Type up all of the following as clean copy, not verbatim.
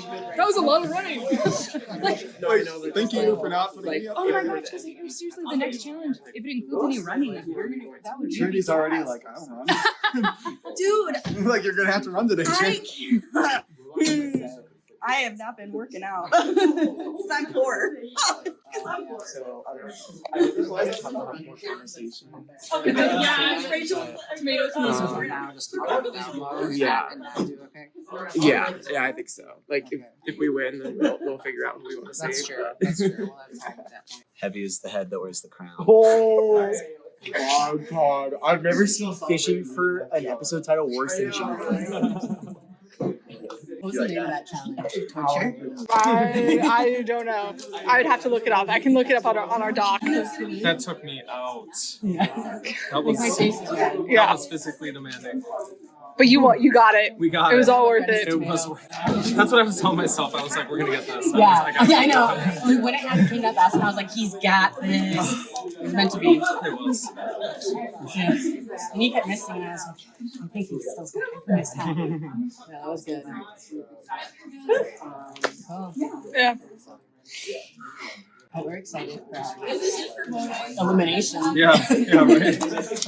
running. That was a lot of running. Thank you for not putting me up. Oh my gosh, seriously, the next challenge, if it includes any running, that would be Trinity's already like, I don't run. Dude, Like, you're gonna have to run today, Trinity. I have not been working out. Because I'm poor. So, I would just like to have more conversation. Okay, yeah, Rachel made us Yeah, I think so. Like, if we win, then we'll figure out who we want to save. That's true. That's true. We'll have time with that. Heavy is the head that wears the crown. Oh God! I've never seen fishing for an episode title worse than Jimmy. What was the name of that challenge? Torture? I don't know. I would have to look it up. I can look it up on our doc. That took me out. Yeah. That was Yeah. that was physically demanding. But you got it. We got It it. was all worth it. It was worth it. That's what I was telling myself. I was like, we're gonna get this. I know. When it happened, came up fast, and I was like, he's got this. It was meant to be. It was. Yeah. And he kept missing, and I was like, I think he's still got this time. Yeah, that was good. Oh. Yeah. But we're excited for elimination. Yeah, right.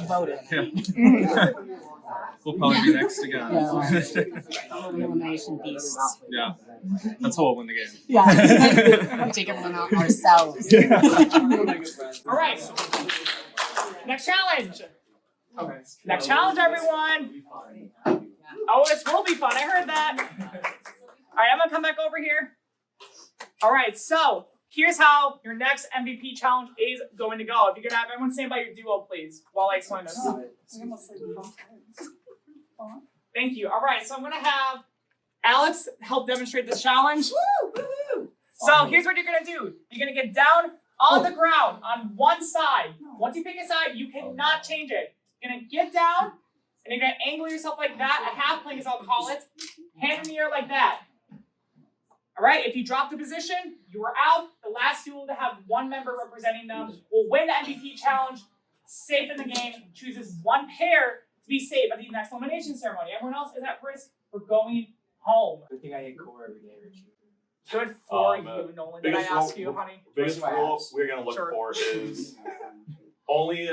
Voted. Yeah. We'll probably be next again. Yeah. Elimination beasts. Yeah. That's how we'll win the game. Yeah. We'll take everyone out ourselves. All right. Next challenge. Okay. Next challenge, everyone. Oh, this will be fun. I heard that. All right, I'm going to come back over here. All right, so here's how your next MVP challenge is going to go. If you could have everyone stand by your duo, please, while I explain this. Thank you. All right, so I'm going to have Alex help demonstrate this challenge. So here's what you're going to do. You're going to get down on the ground on one side. Once you pick a side, you cannot change it. You're going to get down, and you're going to angle yourself like that, a half plank as I'll call it, hand in the air like that. All right, if you drop the position, you are out. The last duo to have one member representing them will win the MVP challenge, safe in the game, chooses one pair to be safe at the next elimination ceremony. Everyone else is at risk for going home. I think I hit core every day, Richie. Good for you, Nolan. Did I ask you, honey? Biggest rule we're gonna look for is only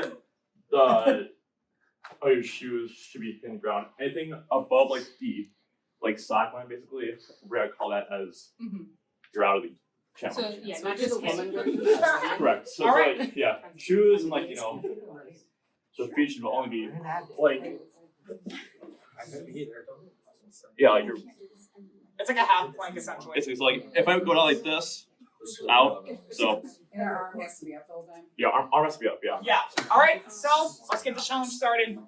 your shoes should be hitting the ground. Anything above like the sock line, basically, we're gonna call that as you're out of the challenge. So, yeah, not just women. Correct. So All it's right. like shoes and so feet should only be like like your. It's like a half plank essentially. It's like if I go down like this, out. So. And our arm has to be up the whole time. Yeah, arm has to be up. Yeah. Yeah. All right. So let's get the challenge started.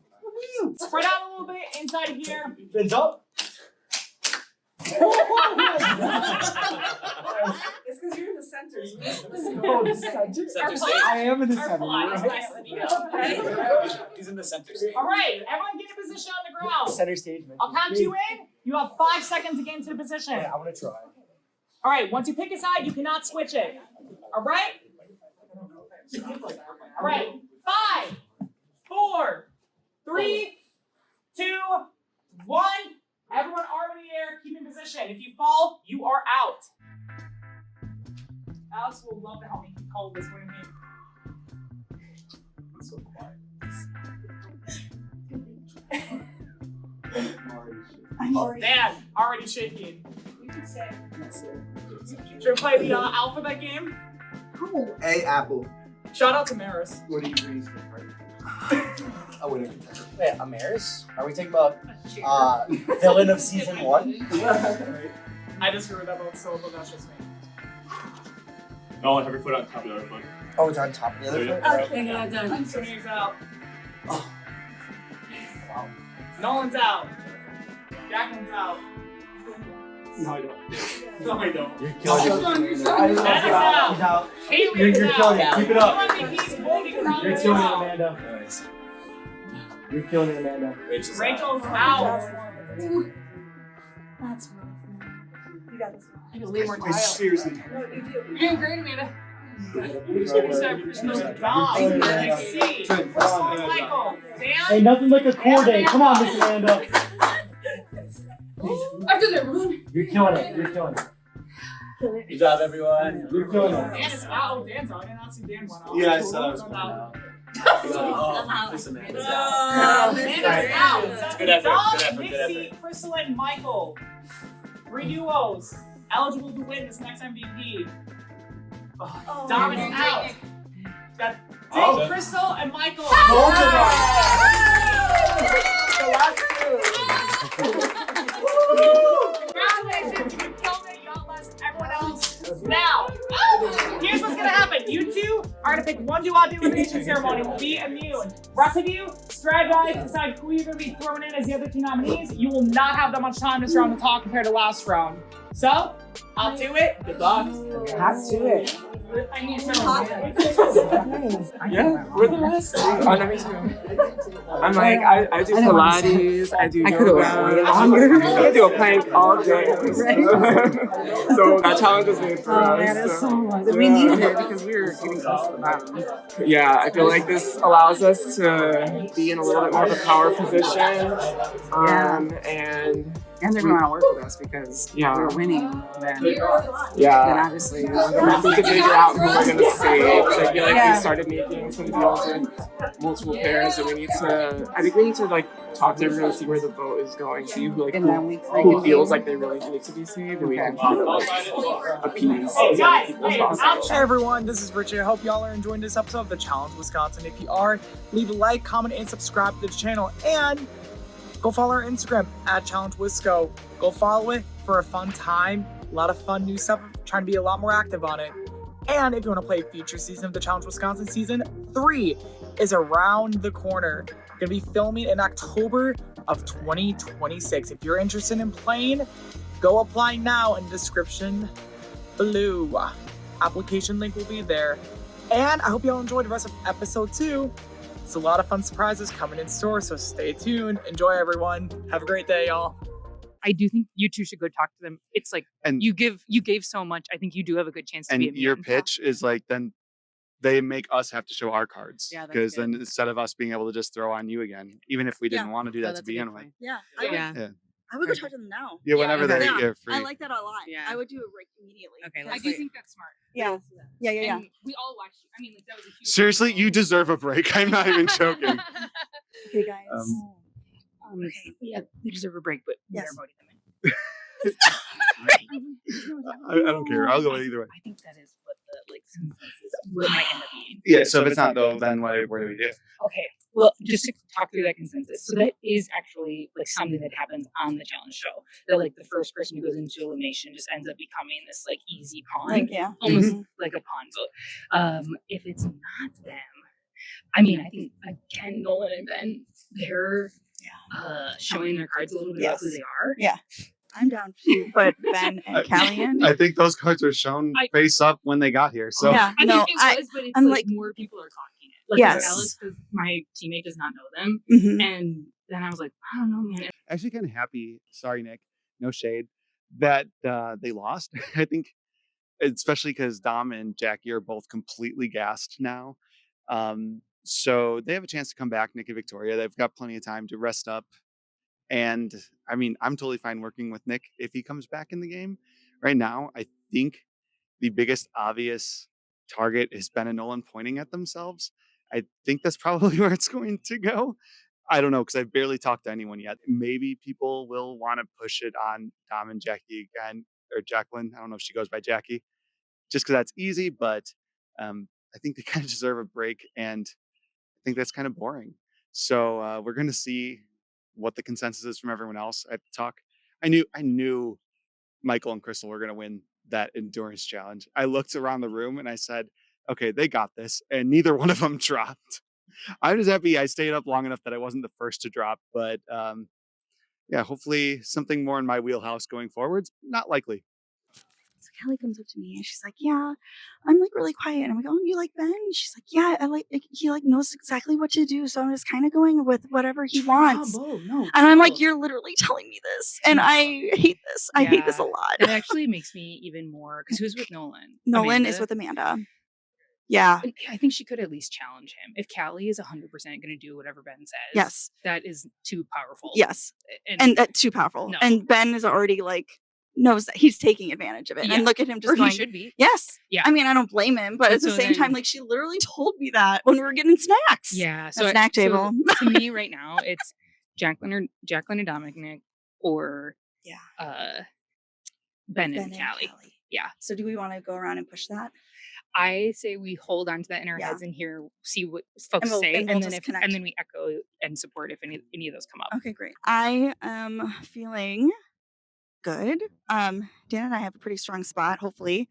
Spread out a little bit inside of here. Fins up. It's because you're in the centers. Oh, the center. I am in the center. He's in the center. All right. Everyone get a position on the ground. Center stage, man. I'll count you in. You have 5 seconds to get into the position. Yeah, I want to try. All right. Once you pick a side, you cannot switch it. All right. All right. 5, 4, 3, 2, 1. Everyone arm in the air, keep in position. If you fall, you are out. Alex will love to help me call this winning game. I'm so quiet. Dan, already shaking. You can say. Should we play the alphabet game? A apple. Shout out to Maris. What do you raise the party? A winner contender. Wait, Amaris? Are we talking about villain of season 1? I disagree with that, but that's just me. No, have your foot on top of the other foot. Oh, it's on top of the other foot? Okay, yeah, done. Sunny's out. Oh. Wow. Nolan's out. Jacqueline's out. No, I don't. No, I don't. You're killing it. That is out. Haley is You're out. killing it. Keep it up. UMVP's will be crowned You're as killing it, well. Amanda. Nice. You're killing it, Amanda. Rachel's Rachel's out. That's rough, man. You got this. I can leave more tile. Seriously. No, you do. You're doing great, Amanda. Hey, nothing like a core day. Come on, Miss Amanda. I've done everyone. You're killing it. You're killing it. Good job, everyone. You're killing it. Dan is out. Oh, Dan's out. I did not see Dan went out. Yeah, I saw it. Oh, This Amanda's Amanda's out. Good effort, Dom, good effort, good Nixie, Crystal, and Michael. 3 duos eligible to win this next MVP. Oh, Dom is out. Got Dick, Crystal, and Michael. Both of us. The last two. Congratulations, you killed it. You outlast everyone else. Now, here's what's gonna happen. You two are gonna pick one duo at the elimination ceremony. Will be immune. Rest of you, strategize, decide who you're gonna be thrown in as the other two nominees. You will not have that much time this round to talk compared to last round. So, I'll do it. Good luck. Have to it. I need to Yeah, we're the best. Oh, no, me too. I'm like, I do Pilates, I do yoga, I do a plank all day. So that challenge is made for us. That is so much. We needed it because we were getting close to the bottom. Yeah, I feel like this allows us to be in a little bit more of a power position. And they're going to work with us because we're winning. Then obviously we have to figure out who we're going to save. So I feel like we started making some deals with multiple pairs, and I think we need to like talk to everyone, see where the vote is going, see who feels like they really need to be saved, and we can kind of like appease as many people as possible. Hey everyone, this is Richard. I hope y'all are enjoying this episode of The Challenge Wisconsin. If you are, leave a like, comment, and subscribe to the channel. And go follow our Instagram at Challenge Wisco. Go follow it for a fun time. A lot of fun new stuff. Trying to be a lot more active on it. And if you want to play a future season of the Challenge Wisconsin, season 3 is around the corner. We're going to be filming in October of 2026. If you're interested in playing, go apply now in the description below. Application link will be there. And I hope y'all enjoyed the rest of episode 2. It's a lot of fun surprises coming in store, so stay tuned. Enjoy, everyone. Have a great day, y'all. I do think you two should go talk to them. It's like you gave so much. I think you do have a good chance to be immune. Your pitch is like then they make us have to show our cards. Yeah, because then instead of us being able to just throw on you again, even if we didn't want to do that to begin with. Yeah. I would go talk to them now. Yeah, whenever they're free. I like that a lot. Yeah. I would do it right immediately. Okay, I do think that's smart. Yeah. And we all watched you. I mean, like that was a huge. Seriously, you deserve a break. I'm not even joking. Okay, guys. Yeah, they deserve a break, but we're voting them in. I don't care. I'll go either way. I think that is what the consensus might end up being. Yeah, so if it's not though, then what do we do? Okay, well, just to talk through that consensus. So that is actually like something that happens on the challenge show. That like the first person who goes into elimination just ends up becoming this like easy pawn, almost like a pawn vote. If it's not them, I mean, I think again, Nolan and Ben, they're showing their cards a little bit about who they are. Yeah. I'm down to put Ben and Callie in. I think those cards are shown face up when they got here. So I think it was, but it's like more people are talking it. Like Alex, my teammate does not know them, and then I was like, I don't know, man. Actually, kind of happy. Sorry, Nick. No shade. That they lost. I think, especially because Dom and Jackie are both completely gassed now. So they have a chance to come back. Nick and Victoria. They've got plenty of time to rest up. And I mean, I'm totally fine working with Nick if he comes back in the game. Right now, I think the biggest obvious target is Ben and Nolan pointing at themselves. I think that's probably where it's going to go. I don't know, because I've barely talked to anyone yet. Maybe people will want to push it on Dom and Jackie again, or Jacqueline. I don't know if she goes by Jackie, just because that's easy. But I think they kind of deserve a break, and I think that's kind of boring. So we're going to see what the consensus is from everyone else at the talk. I knew Michael and Crystal were going to win that endurance challenge. I looked around the room and I said, okay, they got this. And neither one of them dropped. I'm just happy I stayed up long enough that I wasn't the first to drop. But yeah, hopefully something more in my wheelhouse going forwards. Not likely. So Kelly comes up to me and she's like, yeah, I'm like really quiet. And I'm like, oh, you like Ben? And she's like, yeah, he like knows exactly what to do. So I'm just kind of going with whatever he wants. And I'm like, you're literally telling me this. And I hate this. I hate this a lot. It actually makes me even more, because who's with Nolan? Nolan is with Amanda. Yeah. I think she could at least challenge him. If Callie is 100% going to do whatever Ben says, Yes. that is too powerful. Yes. And too powerful. No. And Ben is already like knows that he's taking advantage of it. Yeah. And look at him just Or going, he should be. yes. Yeah. I mean, I don't blame him, but And at the so same time, then- like she literally told me that when we were getting snacks. Yeah. At So snack table. So to me right now, it's Jacqueline and Dominic or Ben and Callie. Yeah. So do we want to go around and push that? I say we hold on to that in our heads and see what folks we'll- say, and we'll then just connect. we echo and support if any of those come up. Okay, great. I am feeling good. Dan and I have a pretty strong spot, hopefully.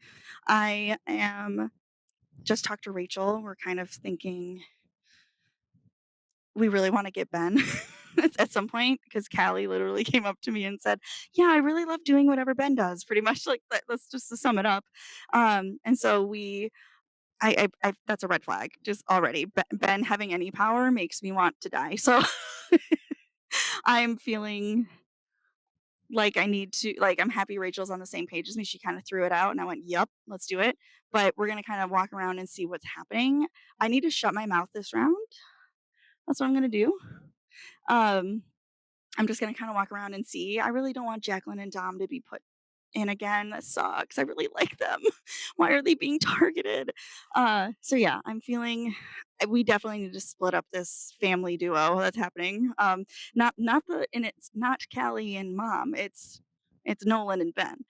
I am just talked to Rachel. We're kind of thinking we really want to get Ben at some point because Callie literally came up to me and said, yeah, I really love doing whatever Ben does, pretty much like that. Let's just to sum it up. And so I that's a red flag just already. Ben having any power makes me want to die. So I'm feeling like I need to, like, I'm happy Rachel's on the same page as me. She kind of threw it out and I went, yep, let's do it. But we're going to kind of walk around and see what's happening. I need to shut my mouth this round. That's what I'm going to do. I'm just going to kind of walk around and see. I really don't want Jacqueline and Dom to be put in again. That sucks. I really like them. Why are they being targeted? So yeah, I'm feeling we definitely need to split up this family duo that's happening. And it's not Callie and Mom. It's Nolan and Ben.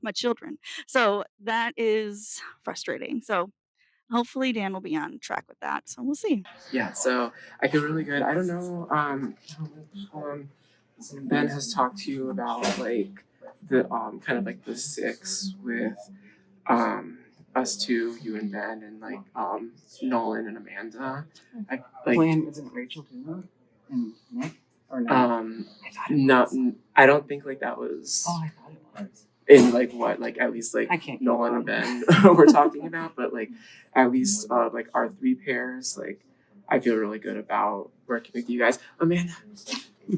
My children. So that is frustrating. So hopefully Dan will be on track with that. So we'll see. Yeah, so I feel really good. I don't know, Ben has talked to you about like the kind of like the six with us two, you and Ben, and like Nolan and Amanda. I like Isn't Rachel too? And Nick? Or no? no, I don't think like that was Oh, I thought it was. in like what like at least like I can't Nolan and Ben were talking about, but like at least like our three pairs, like I feel really good about working with you guys. Amanda. We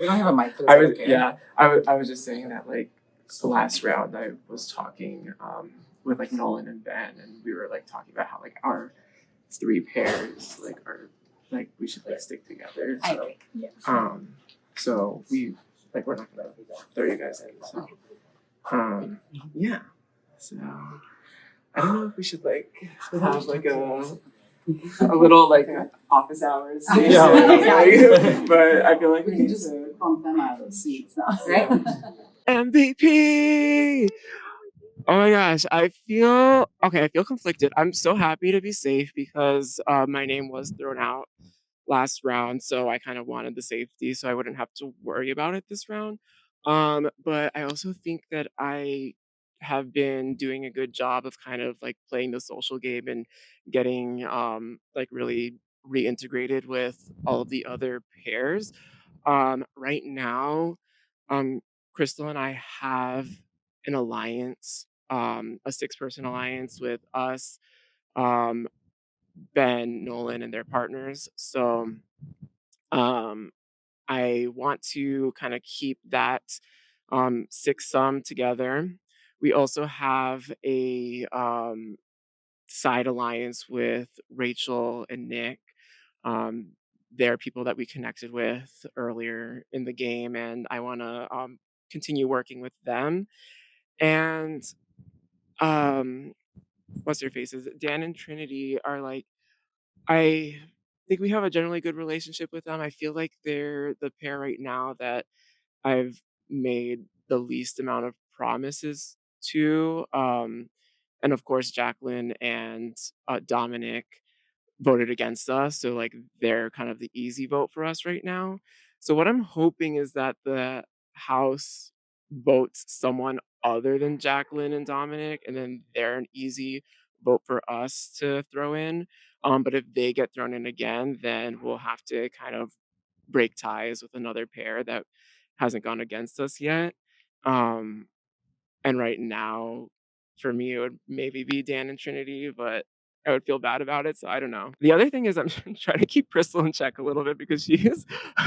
don't have a mic for this. I was okay? yeah. I was just saying that like the last round I was talking with like Nolan and Ben, and we were like talking about how like our three pairs like are like we should like stick together. I So agree. Yeah. so we like we're not gonna throw you guys in. So yeah. So I don't know if we should like have like a little like office hours. Yeah. Like, but I feel like We can just bump them out of those seats, right? MVP. Oh my gosh, I feel conflicted. I'm so happy to be safe because my name was thrown out last round, so I kind of wanted the safety so I wouldn't have to worry about it this round. But I also think that I have been doing a good job of kind of like playing the social game and getting like really reintegrated with all of the other pairs. Right now, Crystal and I have an alliance, a 6-person alliance with us, um, Ben, Nolan, and their partners. So I want to kind of keep that 6 sum together. We also have a side alliance with Rachel and Nick. Um, they're people that we connected with earlier in the game, and I want to continue working with them. And what's their faces? Dan and Trinity are like, I think we have a generally good relationship with them. I feel like they're the pair right now that I've made the least amount of promises to. And of course, Jacqueline and Dominic voted against us. So, like, they're kind of the easy vote for us right now. So, what I'm hoping is that the House votes someone other than Jacqueline and Dominic, and then they're an easy vote for us to throw in. But if they get thrown in again, then we'll have to kind of break ties with another pair that hasn't gone against us yet. And right now, for me, it would maybe be Dan and Trinity, but I would feel bad about it. So I don't know. The other thing is I'm trying to keep Crystal in check a little bit because she is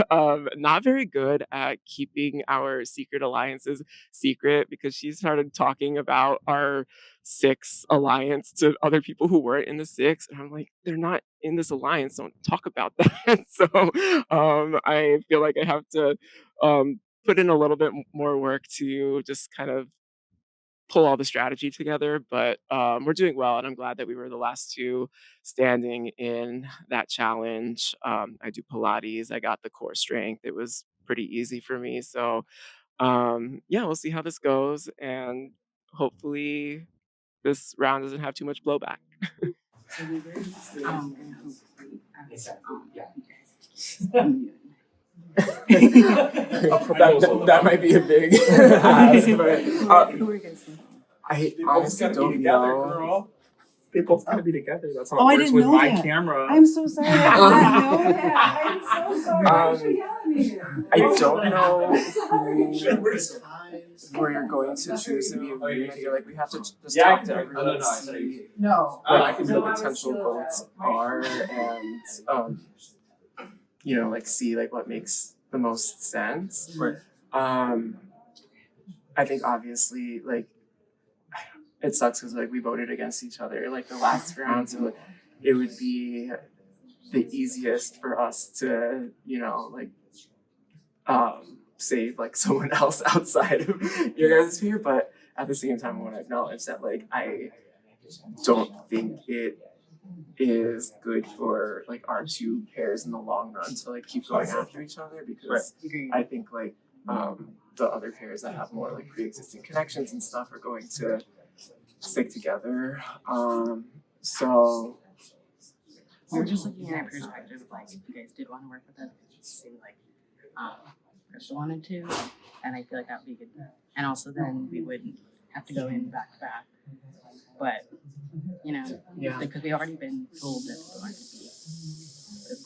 not very good at keeping our secret alliances secret, because she started talking about our 6 alliance to other people who weren't in the 6. And I'm like, they're not in this alliance. Don't talk about that. So I feel like I have to put in a little bit more work to just kind of pull all the strategy together, but we're doing well, and I'm glad that we were the last 2 standing in that challenge. I do Pilates. I got the core strength. It was pretty easy for me. So yeah, we'll see how this goes, and hopefully this round doesn't have too much blowback. That might be a big ask, but I honestly don't know. They both gotta be together. That's how it works with my camera. I'm so sorry. I did not know that. I'm so sorry. I don't know who we're going to choose to be immune. I feel like we have to just talk to everyone and see what the potential votes are, and you know, like see like what makes the most sense. Right. I think obviously like it sucks because like we voted against each other like the last round, so it would be the easiest for us to, you know, like save like someone else outside of your guys' sphere. But at the same time I want to acknowledge that like I don't think it is good for like our 2 pairs in the long run to like keep going after each other, because I think like the other pairs that have more like pre-existing connections and stuff are going to stick together. So we were just looking at a perspective of like if you guys did want to work with us, say like Crystal wanted to, and I feel like that would be good. And also then we wouldn't have to go in back to back. But you know, because we've already been told that people aren't going to be,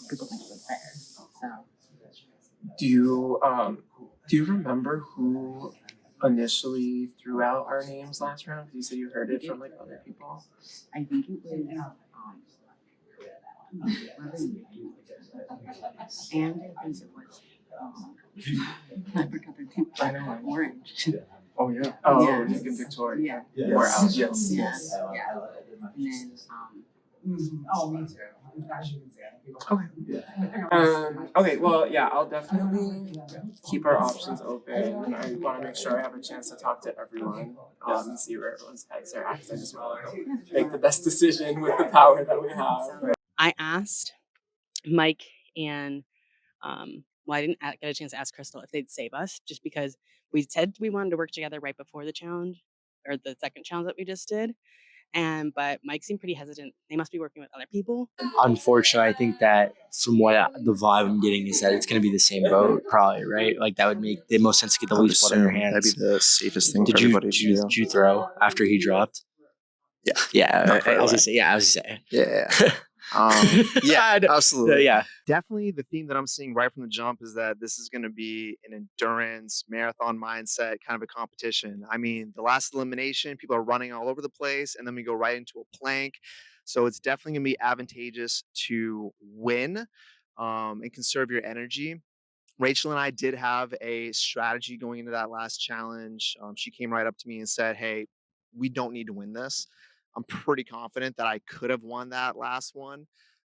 people think it's fair. So do you remember who initially threw out our names last round? You said you heard it from like other people. I think it was and I think it was I forgot their name. I know. Orange. Oh yeah. Oh, Yeah. Nick and Victoria. Yeah. Or Alex. Yes. Yeah. And then okay, well, yeah, I'll definitely keep our options open. I want to make sure I have a chance to talk to everyone and see where everyone's heads are at, because I just want to make the best decision with the power that we have. I asked Mike and I didn't get a chance to ask Crystal if they'd save us, just because we said we wanted to work together right before the challenge, or the second challenge that we just did. But Mike seemed pretty hesitant. They must be working with other people. Unfortunately, I think that from what the vibe I'm getting is that it's going to be the same vote, probably, right? Like that would make the most sense to get the least blood in your hands. That'd be the safest thing for Did everybody to do. did you throw after he dropped? Yeah. Yeah, Not I was right gonna say. Yeah, I was gonna say. Yeah. Yeah, absolutely. Yeah. Definitely the theme that I'm seeing right from the jump is that this is going to be an endurance marathon mindset kind of a competition. I mean, the last elimination, people are running all over the place, and then we go right into a plank. So it's definitely going to be advantageous to win and conserve your energy. Rachel and I did have a strategy going into that last challenge. She came right up to me and said, "Hey, we don't need to win this." I'm pretty confident that I could have won that last one.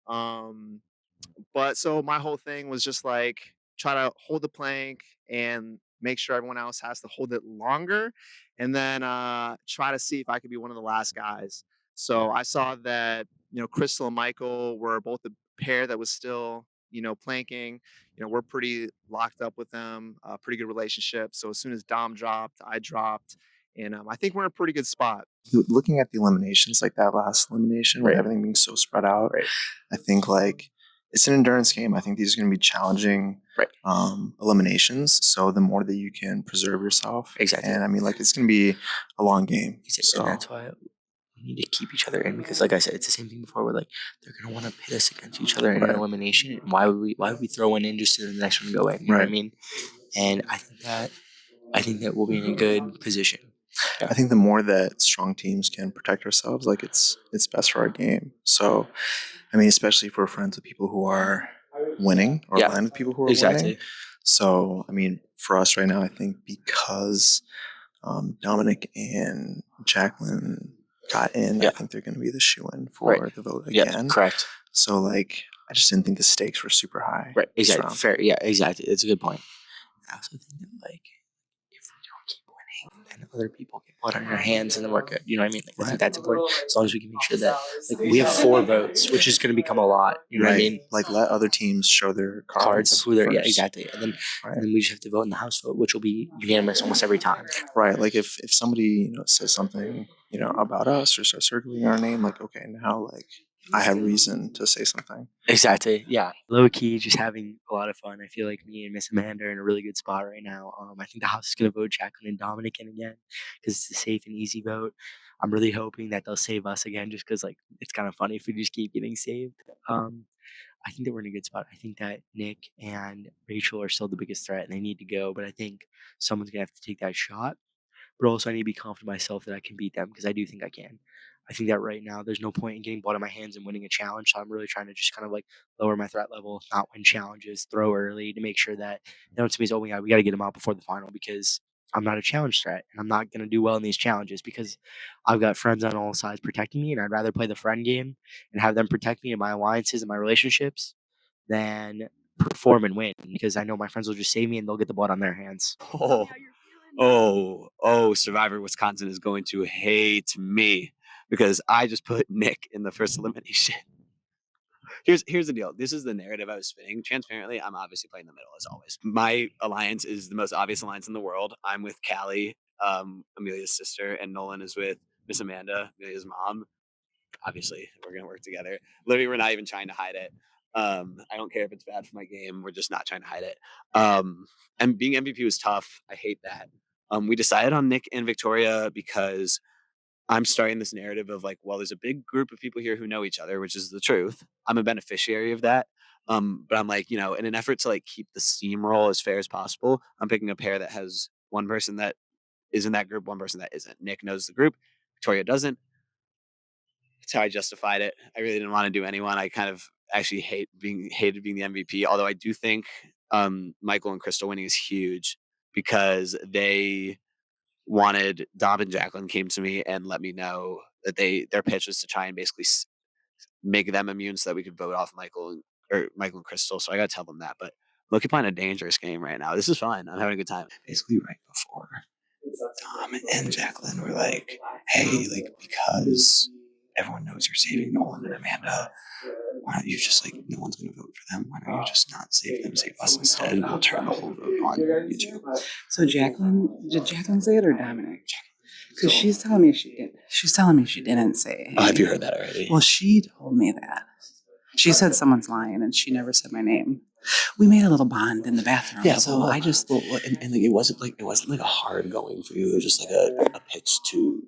But so my whole thing was just like try to hold the plank and make sure everyone else has to hold it longer, and then try to see if I could be one of the last guys. So I saw that, Crystal and Michael were both a pair that was still, planking. We're pretty locked up with them, pretty good relationship. So as soon as Dom dropped, I dropped, and I think we're in a pretty good spot. Looking at the eliminations, like that last elimination, with everything being so spread out, I think like it's an endurance game. I think these are going to be challenging eliminations. So the more that you can preserve yourself, Exactly. And I mean, like it's going to be a long game. So And that's why we need to keep each other in, because, like I said, it's the same thing before. We're like, they're gonna want to pit us against each other in an elimination. And why would we throw one in just to the next one go in? You know what I mean? And I think that we'll be in a good position. I think the more that strong teams can protect ourselves, like it's best for our game. So, I mean, especially if we're friends with people who are winning or aligned with people who are winning. So, I mean, for us right now, I think because Dominic and Jacqueline got in, I think they're going to be the shoe-in for the vote again. Correct. So, like, I just didn't think the stakes were super high. Right. Exactly. Fair. Yeah. Exactly. That's a good point. I also think that like if we don't keep winning, then other people get blood on their hands, and then we're good. You know what I mean? Like, I think that's important. As long as we can make sure that like we have 4 votes, which is going to become a lot. You know what I mean? Like, let other teams show their Cards of who they're. Yeah. first. Exactly. And then we just have to vote in the House vote, which will be unanimous almost every time. Right. Like if somebody says something about us or starts circling our name, like okay, now like I have reason to say something. Exactly. Yeah. Low key, just having a lot of fun. I feel like me and Miss Amanda are in a really good spot right now. I think the House is going to vote Jacqueline and Dominic in again because it's a safe and easy vote. I'm really hoping that they'll save us again just because like it's kind of funny if we just keep getting saved. I think that we're in a good spot. I think that Nick and Rachel are still the biggest threat and they need to go, but I think someone's going to have to take that shot. But also I need to be confident in myself that I can beat them because I do think I can. I think that right now there's no point in getting blood on my hands and winning a challenge. So I'm really trying to just kind of like lower my threat level, not win challenges, throw early to make sure that somebody's, oh my God, we got to get them out before the final because I'm not a challenge threat and I'm not going to do well in these challenges because I've got friends on all sides protecting me and I'd rather play the friend game and have them protect me in my alliances and my relationships than perform and win because I know my friends will just save me and they'll get the blood on their hands. Survivor Wisconsin is going to hate me because I just put Nick in the first elimination. Here's the deal. This is the narrative I was spinning. Transparently, I'm obviously playing the middle as always. My alliance is the most obvious alliance in the world. I'm with Callie, Amelia's sister, and Nolan is with Miss Amanda, Amelia's mom. Obviously, we're gonna work together. Literally, we're not even trying to hide it. I don't care if it's bad for my game. We're just not trying to hide it. And being MVP was tough. I hate that. We decided on Nick and Victoria because I'm starting this narrative of like, well, there's a big group of people here who know each other, which is the truth. I'm a beneficiary of that. But I'm like, in an effort to like keep the steamroll as fair as possible, I'm picking a pair that has one person that is in that group, one person that isn't. Nick knows the group, Victoria doesn't. That's how I justified it. I really didn't want to do anyone. I kind of actually hated being the MVP. Although I do think Michael and Crystal winning is huge because they wanted Dom and Jacqueline came to me and let me know that their pitch was to try and basically make them immune so that we could vote off Michael and Crystal. So I got to tell them that. But look, you're playing a dangerous game right now. This is fun. I'm having a good time. Basically, right before Dom and Jacqueline were like, "Hey, like because everyone knows you're saving Nolan and Amanda, why don't you just like no one's gonna vote for them? Why don't you just not save them, save us instead, and we'll turn the whole vote on you two." So Jacqueline, did Jacqueline say it or Dominic? Because she's telling me she did. She's telling me she didn't say. Oh, have you heard that already? Well, she told me that. She said someone's lying, and she never said my name. We made a little bond in the bathroom. Yeah, so I just and like it wasn't like a hard going for you. It was just like a pitch to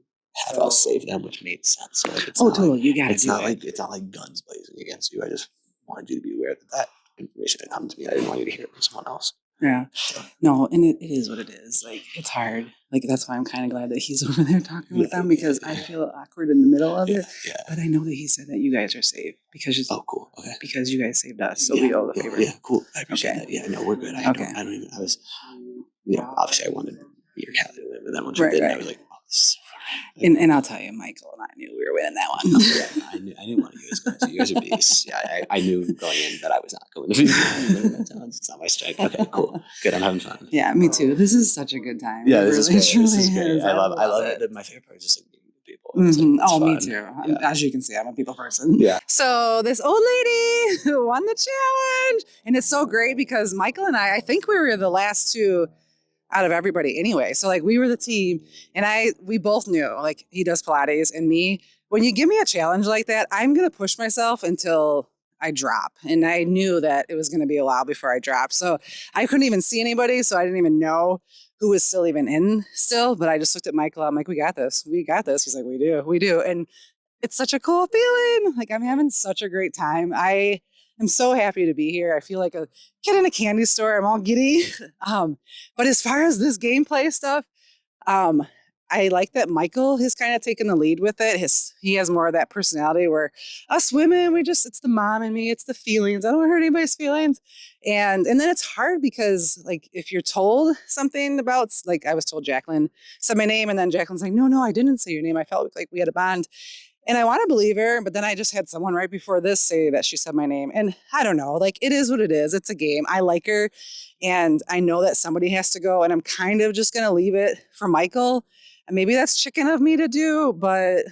have us save them, which made sense. So like, totally, you got it. It's not like guns blazing against you. I just wanted you to be aware that information had come to me. I didn't want you to hear it from someone else. Yeah. No, and it is what it is. Like, it's hard. Like, that's why I'm kind of glad that he's over there talking with them because I feel awkward in the middle of it. Yeah. But I know that he said that you guys are safe because cool. Okay. Because you guys saved us, so we owe the favor. Yeah, cool. I appreciate that. Yeah, no, we're good. I don't even. I was, obviously I wanted to be your captain, but then once you did, I was like, oh, this is and I'll tell you, Michael and I knew we were winning that one. I knew one of you guys going to. You guys are beasts. Yeah, I knew going in that I was not going to be It's not my strike. Okay, cool. Good. I'm having fun. Yeah, me too. This is such a good time. Yeah, this is great. I love it. My favorite part is just like meeting people. Mm-hmm. Me too. Yeah. As you can see, I'm a people person. Yeah. So this old lady who won the challenge, and it's so great because Michael and I think we were the last two out of everybody anyway. So like we were the team and we both knew like he does Pilates and me, when you give me a challenge like that, I'm going to push myself until I drop. And I knew that it was going to be a while before I dropped. So I couldn't even see anybody. So I didn't even know who was still even in still, but I just looked at Michael. I'm like, we got this. He's like, we do. And it's such a cool feeling. Like I'm having such a great time. I'm so happy to be here. I feel like a kid in a candy store. I'm all giddy. But as far as this gameplay stuff, I I like that Michael has kind of taken the lead with it. He has more of that personality where us women, it's the mom in me, it's the feelings. I don't want to hurt anybody's feelings. And then it's hard because like if you're told something about, like I was told Jacqueline said my name, and then Jacqueline's like, no, I didn't say your name. I felt like we had a bond. And I want to believe her, but then I just had someone right before this say that she said my name. And I don't know, like it is what it is. It's a game. I like her. And I know that somebody has to go. And I'm kind of just going to leave it for Michael. And maybe that's chicken of me to do, but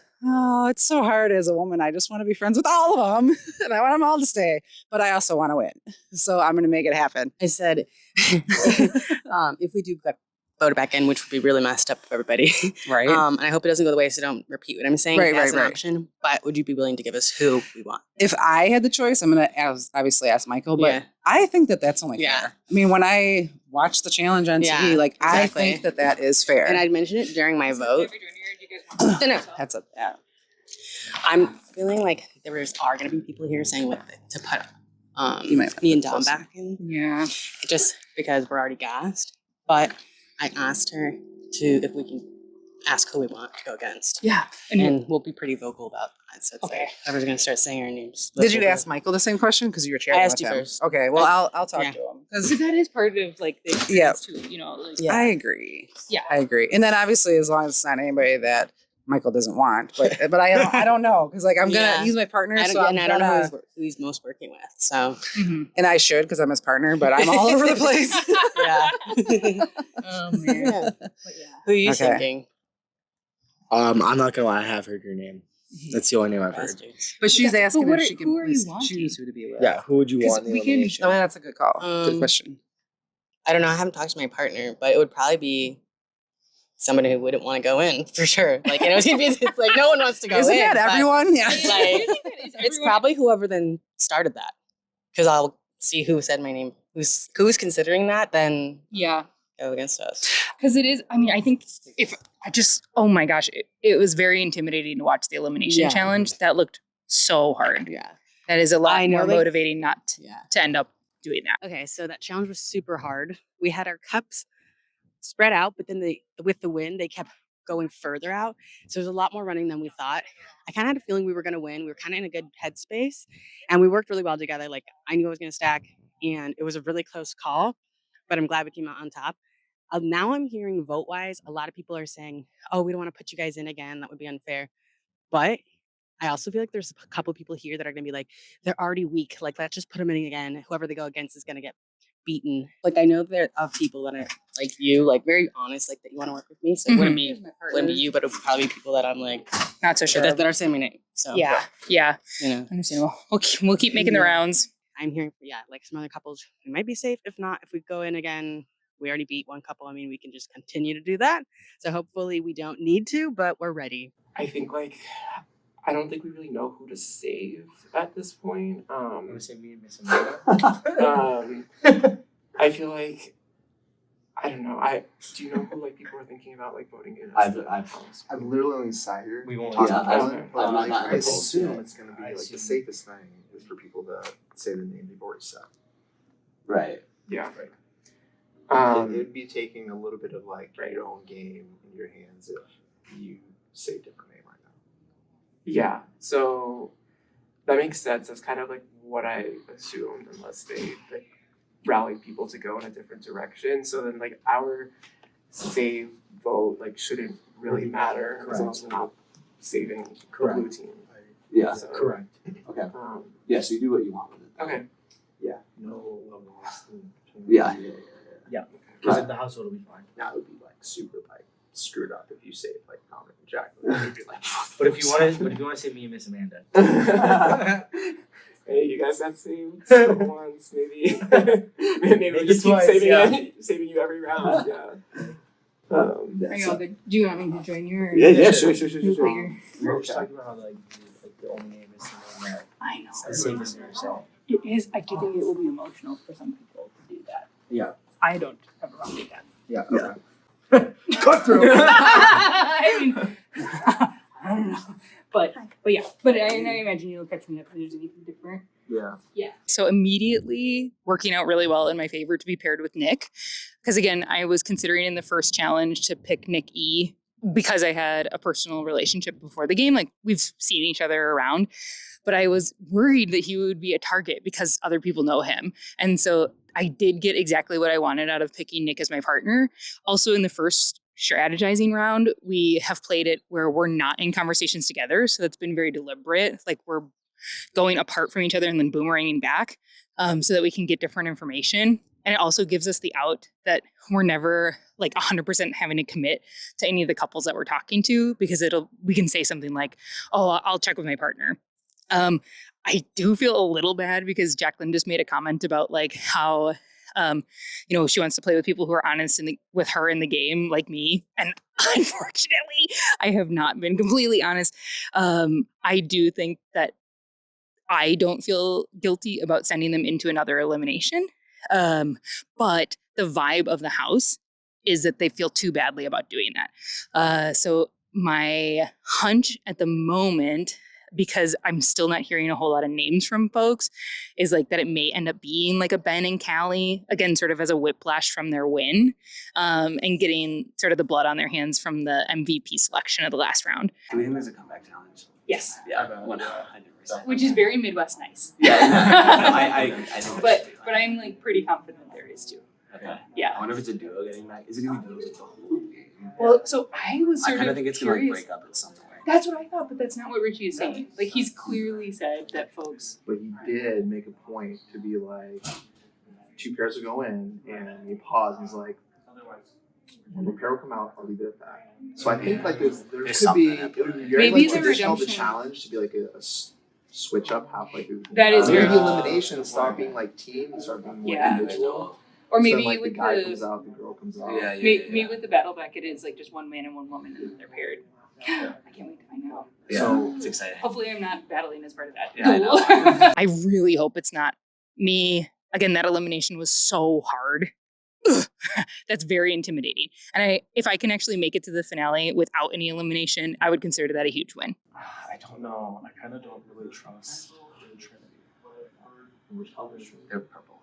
it's so hard as a woman. I just want to be friends with all of them. And I want them all to stay. But I also want to win. So I'm going to make it happen. I said, if we do get voted back in, which would be really messed up for everybody. Right. And I hope it doesn't go the way, so don't repeat what I'm saying as an option. But would you be willing to give us who we want? If I had the choice, I'm going to obviously ask Michael, but I think that that's only fair. I mean, when I watch the challenge on TV, I think that is fair. And I'd mention it during my vote. That's a I'm feeling like there are going to be people here saying to put me and Dom back in. Yeah. Just because we're already gassed. But I asked her if we can ask who we want to go against. Yeah. And we'll be pretty vocal about that. So it's like, everyone's going to start saying our names. Did you ask Michael the same question? Because you were chatting I asked with you him. first. Okay, well, I'll talk to him. Because that is part of like the experience too, you know. Like, I agree. Yeah. I agree. And then obviously, as long as it's not anybody that Michael doesn't want, but I don't know, because like I'm gonna use my partner. I don't know who he's most working with. So and I should, because I'm his partner, but I'm all over the place. Oh man. Who are you thinking? I'm not gonna lie, I have heard your name. That's the only name I've heard. But she's asking if she who are you can choose who to be with. Yeah, who would you want? In the elimination? Oh, that's a good call. Good question. I don't know. I haven't talked to my partner, but it would probably be somebody who wouldn't want to go in for sure. Like, it's like no one wants to go Isn't in. that everyone? Yeah. Like, it's probably whoever then started that, because I'll see who said my name, who's considering that, then go against us. Because it is. I mean, I think oh my gosh, it was very intimidating to watch the elimination challenge. That looked so hard. Yeah, that is a lot more motivating not to end up doing that. Okay, so that challenge was super hard. We had our cups spread out, but then with the wind, they kept going further out. So there's a lot more running than we thought. I kind of had a feeling we were going to win. We were kind of in a good headspace, and we worked really well together. Like, I knew I was going to stack, and it was a really close call, but I'm glad we came out on top. Now I'm hearing vote-wise, a lot of people are saying, oh, we don't want to put you guys in again. That would be unfair. But I also feel like there's a couple of people here that are going to be like, they're already weak. Like, let's just put them in again. Whoever they go against is going to get beaten. Like, I know there are people that are like you, like very honest, like that you want to work with me. So it wouldn't be you, but it would probably be people that I'm like not so sure that are saying my name. So yeah, you know, understandable. We'll keep making the rounds. I'm hearing like some other couples, we might be safe. If not, if we go in again, we already beat one couple. I mean, we can just continue to do that. So hopefully we don't need to, but we're ready. I think I don't think we really know who to save at this point. I'm gonna say me and Miss Amanda. I feel like I don't know. Do you know who people are thinking about voting in? I've literally on the side here. We won't. I assume it's gonna be the safest thing is for people to say the name they've already said. Right. Yeah. Right. It'd be taking a little bit of your own game in your hands if you say a different name right now. Yeah. So that makes sense. That's kind of what I assumed, unless they rallied people to go in a different direction. So then our save vote shouldn't really matter as long as we're not saving the blue team. Yeah. So, correct. Okay. Yeah. So you do what you want with it. Okay. Yeah. No love lost. Yeah. Because the household will be fine. That would be super screwed up if you say Dominic and Jacqueline. You'd be But if you want to say me and Miss Amanda. Hey, you guys have saved once, maybe. Maybe we just keep saving you every round. Yeah. Are you all good? Do you want me to join you? Or Yeah, sure. We were just talking about how the only name is the name that I know. the safest name to say. It is. I do think it will be emotional for some people to do that. Yeah. I don't have a problem with that. Yeah. Okay. Cut through. I mean, I don't know, but yeah. But I imagine you'll catch me up if there's anything different. Yeah. Yeah. So immediately working out really well in my favor to be paired with Nick, because again, I was considering in the first challenge to pick Nick E because I had a personal relationship before the game, like we've seen each other around, but I was worried that he would be a target because other people know him. And so I did get exactly what I wanted out of picking Nick as my partner. Also, in the first strategizing round, we have played it where we're not in conversations together. So that's been very deliberate. Like we're going apart from each other and then boomeranging back so that we can get different information. And it also gives us the out that we're never like 100% having to commit to any of the couples that we're talking to, because we can say something like, oh, I'll check with my partner. I do feel a little bad because Jacqueline just made a comment about like how, she wants to play with people who are honest with her in the game, like me. And unfortunately, I have not been completely honest. I do think that I don't feel guilty about sending them into another elimination. But the vibe of the house is that they feel too badly about doing that. So my hunch at the moment, because I'm still not hearing a whole lot of names from folks, is like that it may end up being like a Ben and Callie, again, sort of as a whiplash from their win, and getting sort of the blood on their hands from the MVP selection of the last round. Do we think there's a comeback challenge? Yes. Yeah, 100%. Which is very Midwest nice. Yeah, I think but I'm like pretty confident there is too. Okay. Yeah. I wonder if it's a duo getting back. Is it gonna be duos with the whole game? Well, so I was sort I kind of of think it's curious. gonna like break up in some way. That's what I thought, but that's not what Richie is saying. Like he's clearly said that folks. But he did make a point to be like, 2 pairs will go in, and he paused. And he's like, when the pair will come out, I'll leave it at that. So I think like there could be, it would be very Maybe like the traditional the redemption- challenge to be like a switch up halfway through. That is maybe very- elimination, start being like team, start being more Yeah. individual. Or So maybe then, like, with the guy the- comes out, the girl comes out. Maybe with the battle back, it is like just one man and one woman, and they're paired. I can't wait to find out. Yeah, So it's exciting. Hopefully, I'm not battling as part of that. Yeah, I know. I really hope it's not me. Again, that elimination was so hard. Ugh. That's very intimidating. And if I can actually make it to the finale without any elimination, I would consider that a huge win. I don't know. I kind of don't really trust the Trinity. Which color is she? They're purple.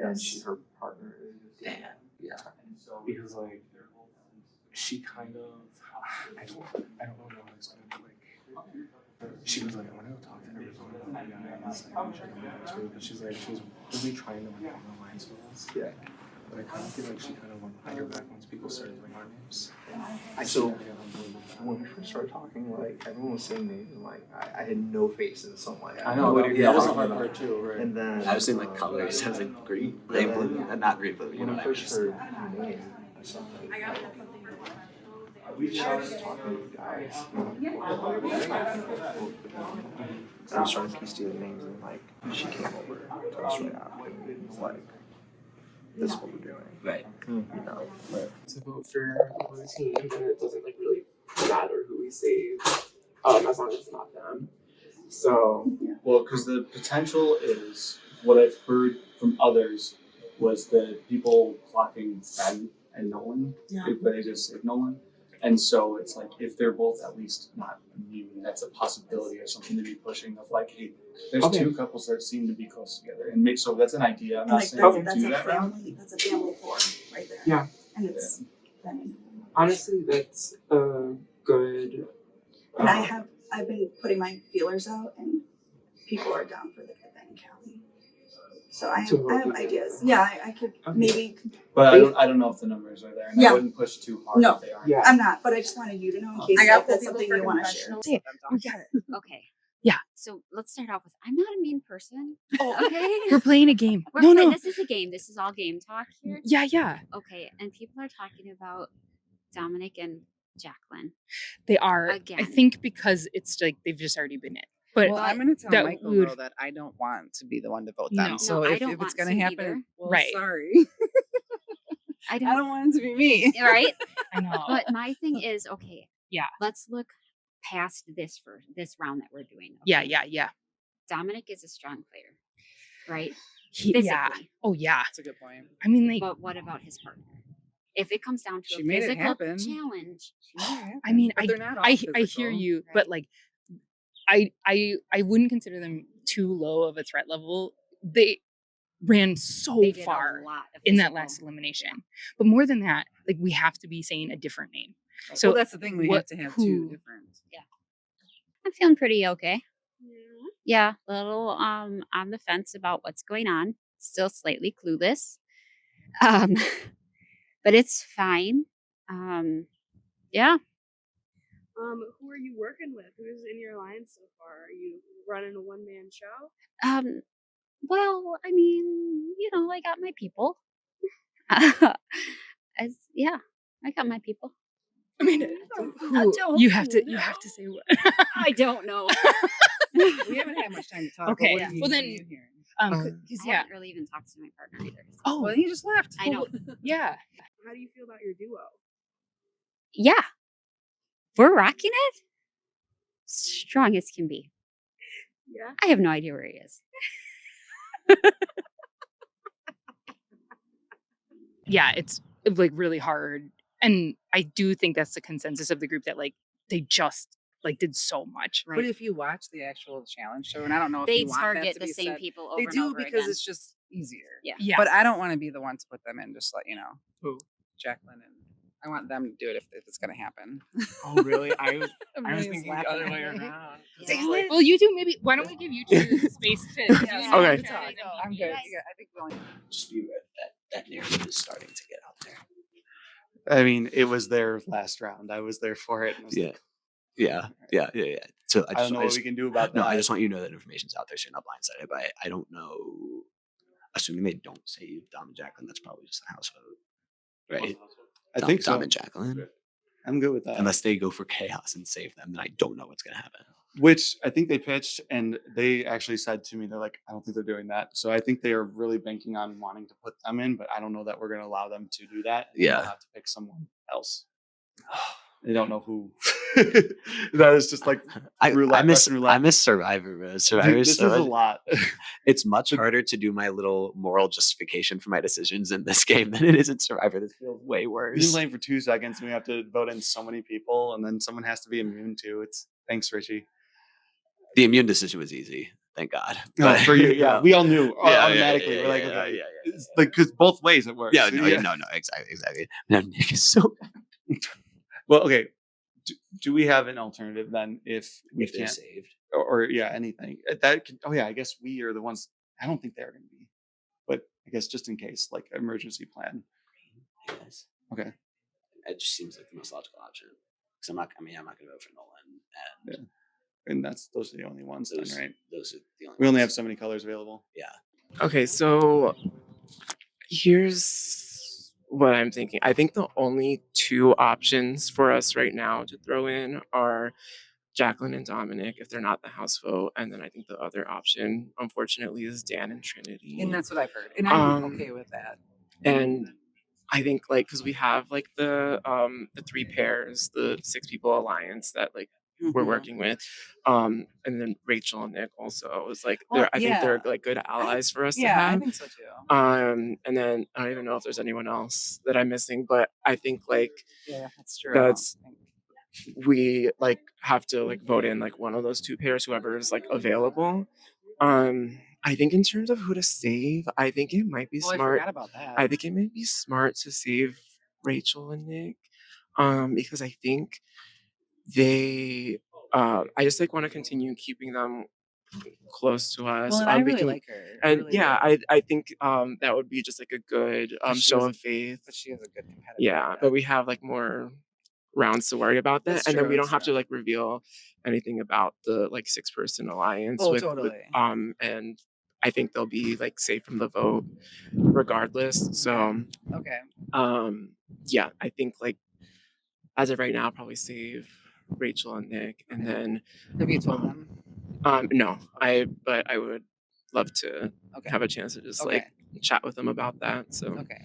And her partner is Dan. Yeah. Because like she kind of I don't know how to explain it. Like she was like, I want to go talk to everyone about you guys. Like, we should go back to it. But she's like, she was really trying to like form alliance with us. Yeah. But I kind of feel like she kind of went behind her back once people started doing our names. So when we first started talking, like everyone was saying names, and like I had no faces, so I'm like, I know, what that was a hard part too, right? And then I was saying like colors. I was like green, blue, not green, blue. You when know I what I first mean? heard your name, I saw like we started talking to guys. I was trying to piece together names, and like she came over to us right after, and was like, "This is what we're doing." Right. You know, but To vote for one team, and it doesn't like really matter who we save, as long as it's not them. So Well, because the potential is what I've heard from others was that people clocking Ben and Nolan, but they just saved Nolan. And so it's like if they're both at least not immune, that's a possibility or something to be pushing of like, hey, there's Okay. 2 couples that seem to be close together. And so that's an idea. I'm And not like saying that's do a that round. family. That's a family four right there. Yeah. And it's Benny. honestly, that's a good. And I've been putting my feelers out, and people are down for the Ben and Callie. So I have ideas. Yeah, I could maybe. But I don't know if the numbers are there, and I wouldn't push too hard No, if they aren't. Yeah. I'm not. But I just wanted you to know in case I got like, that's people something for you want to share. confessionals. We got it. Okay. Yeah. So let's start off with I'm not a mean person. Oh, Okay. We're playing a game. No. This is a game. This is all game talk here. Yeah. Okay. And people are talking about Dominic and Jacqueline. They are. Again. I think because it's like they've just already been in. But Well, I'm going to tell that Michael we would- though that I don't want to be the one to vote No. them. So No, I if don't it's want going to to happen, either. well, Right. sorry. I I don't want it to be me. right? I know. But my thing is, okay. Yeah. Let's look past this for this round that we're doing. Yeah. Okay? Dominic is a strong player, right? Yeah. Physically. Oh yeah. That's a good point. I mean, like, But what about his partner? If it comes down to She a made it physical happen. challenge, I mean, But they're not all I hear physical. you, but like, I wouldn't consider them too low of a threat level. ran so They did a far lot of in that physical. last elimination. But more than that, like we have to be saying a different name. Right. So Well, that's the thing. We have to have two different. Yeah. I'm feeling pretty okay. Yeah, a little on the fence about what's going on. Still slightly clueless. Um, but it's fine. Yeah. Who are you working with? Who's in your alliance so far? Are you running a one-man show? Well, I mean, I got my people. Yeah, I got my people. I mean, you have to say what. I don't know. We haven't had much time to talk. Okay. But Well, then, I because haven't really even talked to my partner either. So. Oh, well, he just left. I know. Yeah. How do you feel about your duo? Yeah, we're rocking it. Strong as can be. Yeah. I have no idea where he is. Yeah, it's like really hard, and I do think that's the consensus of the group that like they just like did so much. But if you watch the actual challenge show, and I don't know if They you want that target to the be same said, people over they and do over because again. it's just easier. Yeah. But I don't want to be the one to put them in. Just let you know. Who? Jacqueline and I want them to do it if it's going to happen. Oh, really? I was Amanda's thinking the laughing other at way me. around. Damn it. Well, you do maybe. Why don't we give you two the space to? Yeah, Okay. I'm good. Yeah, I think we'll Just be aware that narrative is starting to get out there. I mean, it was their last round. I was there for it. And I was like, Yeah. So I don't know what we can do about that. No, I just want you to know that information's out there, so you're not blindsided by it. I don't know. Assuming they don't save Dom and Jacqueline, that's probably just a house vote, right? I think so. Dom and Jacqueline. I'm good with that. Unless they go for chaos and save them, then I don't know what's going to happen. Which I think they pitched, and they actually said to me, they're like, I don't think they're doing that. So I think they are really banking on wanting to put them in, but I don't know that we're going to allow them to do that. Yeah. They'll have to pick someone else. They don't know who. That is just like roulette. I miss roulette. Survivor, bro. Survivor Dude, this so is a much. lot. It's much harder to do my little moral justification for my decisions in this game than it is in Survivor. This feels way We've been worse. playing for 2 seconds, and we have to vote in so many people, and then someone has to be immune to. Thanks, Richie. The immune decision was easy, thank God. No, for you, yeah. We all knew automatically. Yeah, We're like, yeah, okay, yeah. it's like because both ways it works. Yeah, no, exactly. Now Nick is so bad. Well, okay. Do we have an alternative then if we If they're can't saved. or anything that could, oh yeah, I guess we are the ones. I don't think they're going to be, but I guess just in case, like emergency plan. Yes. Okay. It just seems like the most logical option. Because I'm not going to vote for Nolan. And those are the only ones then, right? Those are the only We only ones. have so many colors available. Yeah. Okay, so here's what I'm thinking. I think the only two options for us right now to throw in are Jacqueline and Dominic if they're not the house vote, and then I think the other option, unfortunately, is Dan and Trinity. And that's what I've heard. And I'm okay with that. And I think because we have the 3 pairs, the 6 people alliance that we're working with, and then Rachel and Nick also was I think they're good allies for us to have. I think so too. And then I don't even know if there's anyone else that I'm missing, but I think yeah, that's true. we have to vote in one of those 2 pairs, whoever is available. I think in terms of who to save, I think it might be smart. I forgot about that. I think it might be smart to save Rachel and Nick, because I think they. I just want to continue keeping them close to us. Well, and I really like her. And really I think that would be just a good show of faith. But she has a good competitor. Yeah, but we have more rounds to worry about that, That's and then true, we don't that's have to reveal anything about the 6-person alliance. Oh, totally. And I think they'll be safe from the vote regardless. So Okay. yeah, I think as of right now, I'll probably save Rachel and Nick, and then Have you told them? no, but I would love to have a chance to just chat with them about that. So Okay.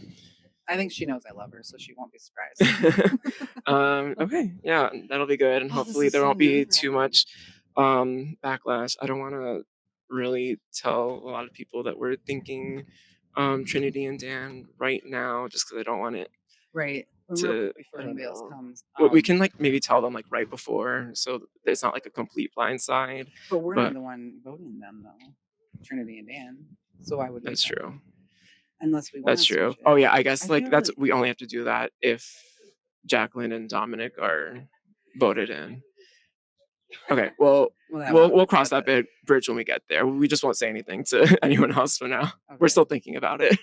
I think she knows I love her, so she won't be surprised. Okay, yeah, that'll be good, and Oh, this hopefully is there so won't be nerve-wracking. too much backlash. I don't want to really tell a lot of people that we're thinking Trinity and Dan right now, just because I don't want it Right. to. Before anybody else comes. We can maybe tell them right before, so it's not a complete blind side. But we're not the one voting them though. Trinity and Dan. So why would we? That's true. Unless we want That's to true. switch it. Oh yeah, I guess I like feel that's like- we only have to do that if Jacqueline and Dominic are voted in. Okay, well we'll cross that bridge when we get there. We just won't say anything to anyone else for now. We're still thinking about it.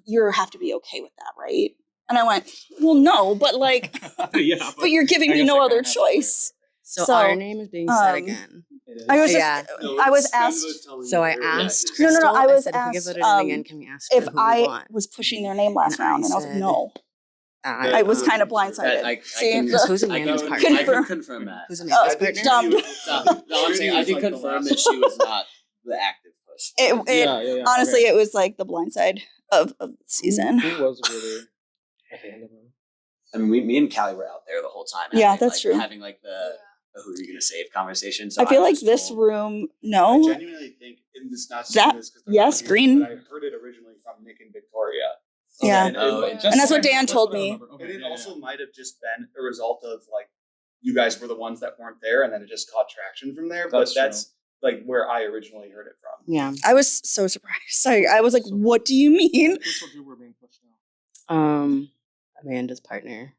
You have to be okay with that, right? And I went, well, no, but like, Yeah, but you're giving me no other choice. So our name is being said again. I was just, Yeah. I was asked. So I asked. No, Crystal, I was said, if we get asked voted in again, can we ask if for who we I want? was pushing their name last round, and I was like, said, no. I was kind of blindsided. See, who's Amanda's partner? I can confirm that. Who's Amanda's partner? No, I'm saying I can confirm that she was not the active push. Honestly, it was like the blindside of the season. Who was really at the end of them? I mean, me and Callie were out there the whole time. Yeah, having, that's true. Having like the who are you gonna save conversation. So I feel was like just this told- room, no. I genuinely think, and this not That- saying this 'cause they're yes, not here, green. but I heard it originally from Nick and Victoria. Yeah. And, And that's what Dan told me. And it also might have just been a result of like you guys were the ones that weren't there, and then it just caught traction from there. But that's like where I originally heard it from. Yeah. I was so surprised. I was like, what do you mean? Who told you we're being pushed now? Amanda's partner.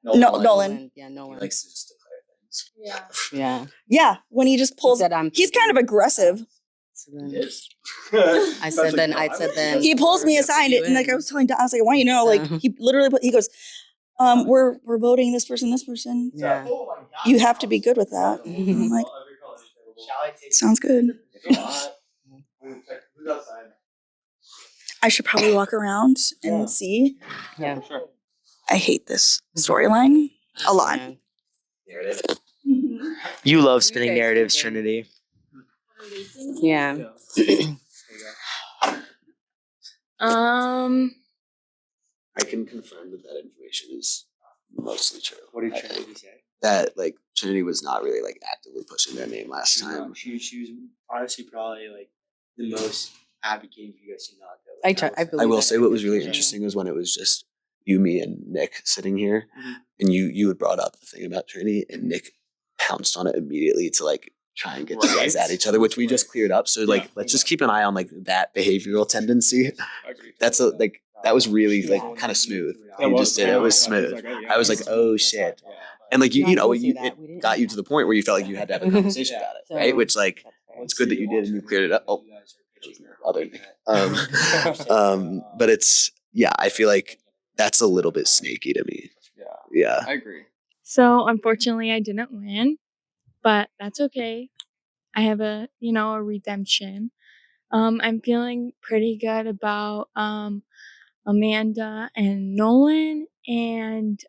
Nolan. Yeah, Nolan. He likes to just declare things. Yeah. Yeah. Yeah, when he just pulls, he's kind of aggressive. So then, Yes. I said then. He pulls me aside, and like I was telling Don, I was like, why, like he literally he goes, we're voting this person. Yeah. You have to be good with that. I'm like, sounds good. I should probably walk around and see. Yeah, sure. I hate this storyline a lot. Narrative. You love spinning narratives, Trinity. Yeah. I can confirm that information is mostly true. What did Trinity say? That like Trinity was not really like actively pushing their name last time. She was honestly probably like the most advocating for you guys to not go. I believe I will that. say what was really interesting was when it was just you, me, and Nick sitting here, and you had brought up the thing about Trinity, and Nick pounced on it immediately to like try and get you guys at each other, which we just cleared up. So like, let's just keep an eye on like that behavioral tendency. That's a like that was really like kind of smooth. You just did it. It was smooth. I was like, oh shit. And like you know, it got you to the point where you felt like you had to have a conversation about it, right? Which like it's good that you did and you cleared it up. Oh, other thing. But it's I feel like that's a little bit snaky to me. Yeah, I agree. So unfortunately, I didn't win, but that's okay. I have a redemption. I'm feeling pretty good about Amanda and Nolan and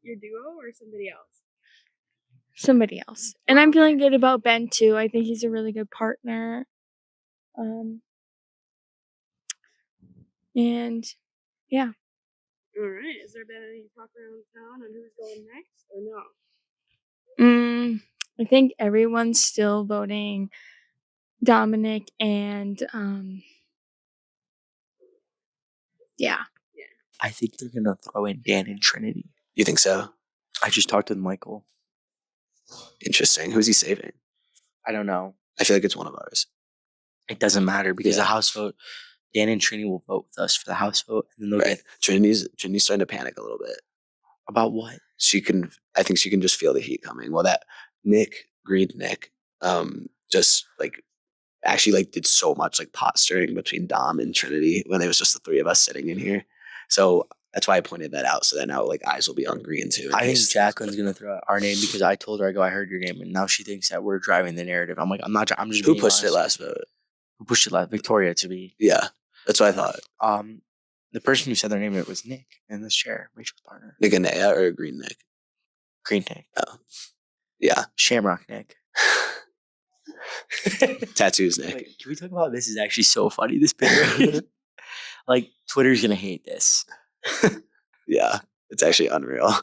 Your duo or somebody else? somebody else. And I'm feeling good about Ben too. I think he's a really good partner. And yeah. All right. Has there been any talk around town on who's going next or no? I think everyone's still voting Dominic and yeah. I think they're gonna throw in Dan and Trinity. you think so? I just talked with Michael. Interesting. Who's he saving? I don't know. I feel like it's one of ours. It doesn't matter because Yeah. the House vote, Dan and Trinity will vote with us for the House vote, and then they'll Right. get Trinity's starting to panic a little bit. about what? I think she can just feel the heat coming. Well, that Green Nick, just like actually like did so much like pot stirring between Dom and Trinity when it was just the three of us sitting in here. So that's why I pointed that out. So that now like eyes will be on Green too. I think Jacqueline's gonna throw out our name because I told her I heard your name, and now she thinks that we're driving the narrative. I'm like, I'm not. I'm just. Who being pushed it honest. last vote? Who pushed it last? Victoria to be. Yeah, that's what I thought. The person who said their name it was Nick in this chair, Rachel's partner. Nick and Naya or Green Nick? Green Nick. Oh, yeah. Shamrock Nick. Tattoos Nick. Wait, can we talk about this? Is actually so funny. This picture. Like Twitter's gonna hate this. Yeah, it's actually unreal.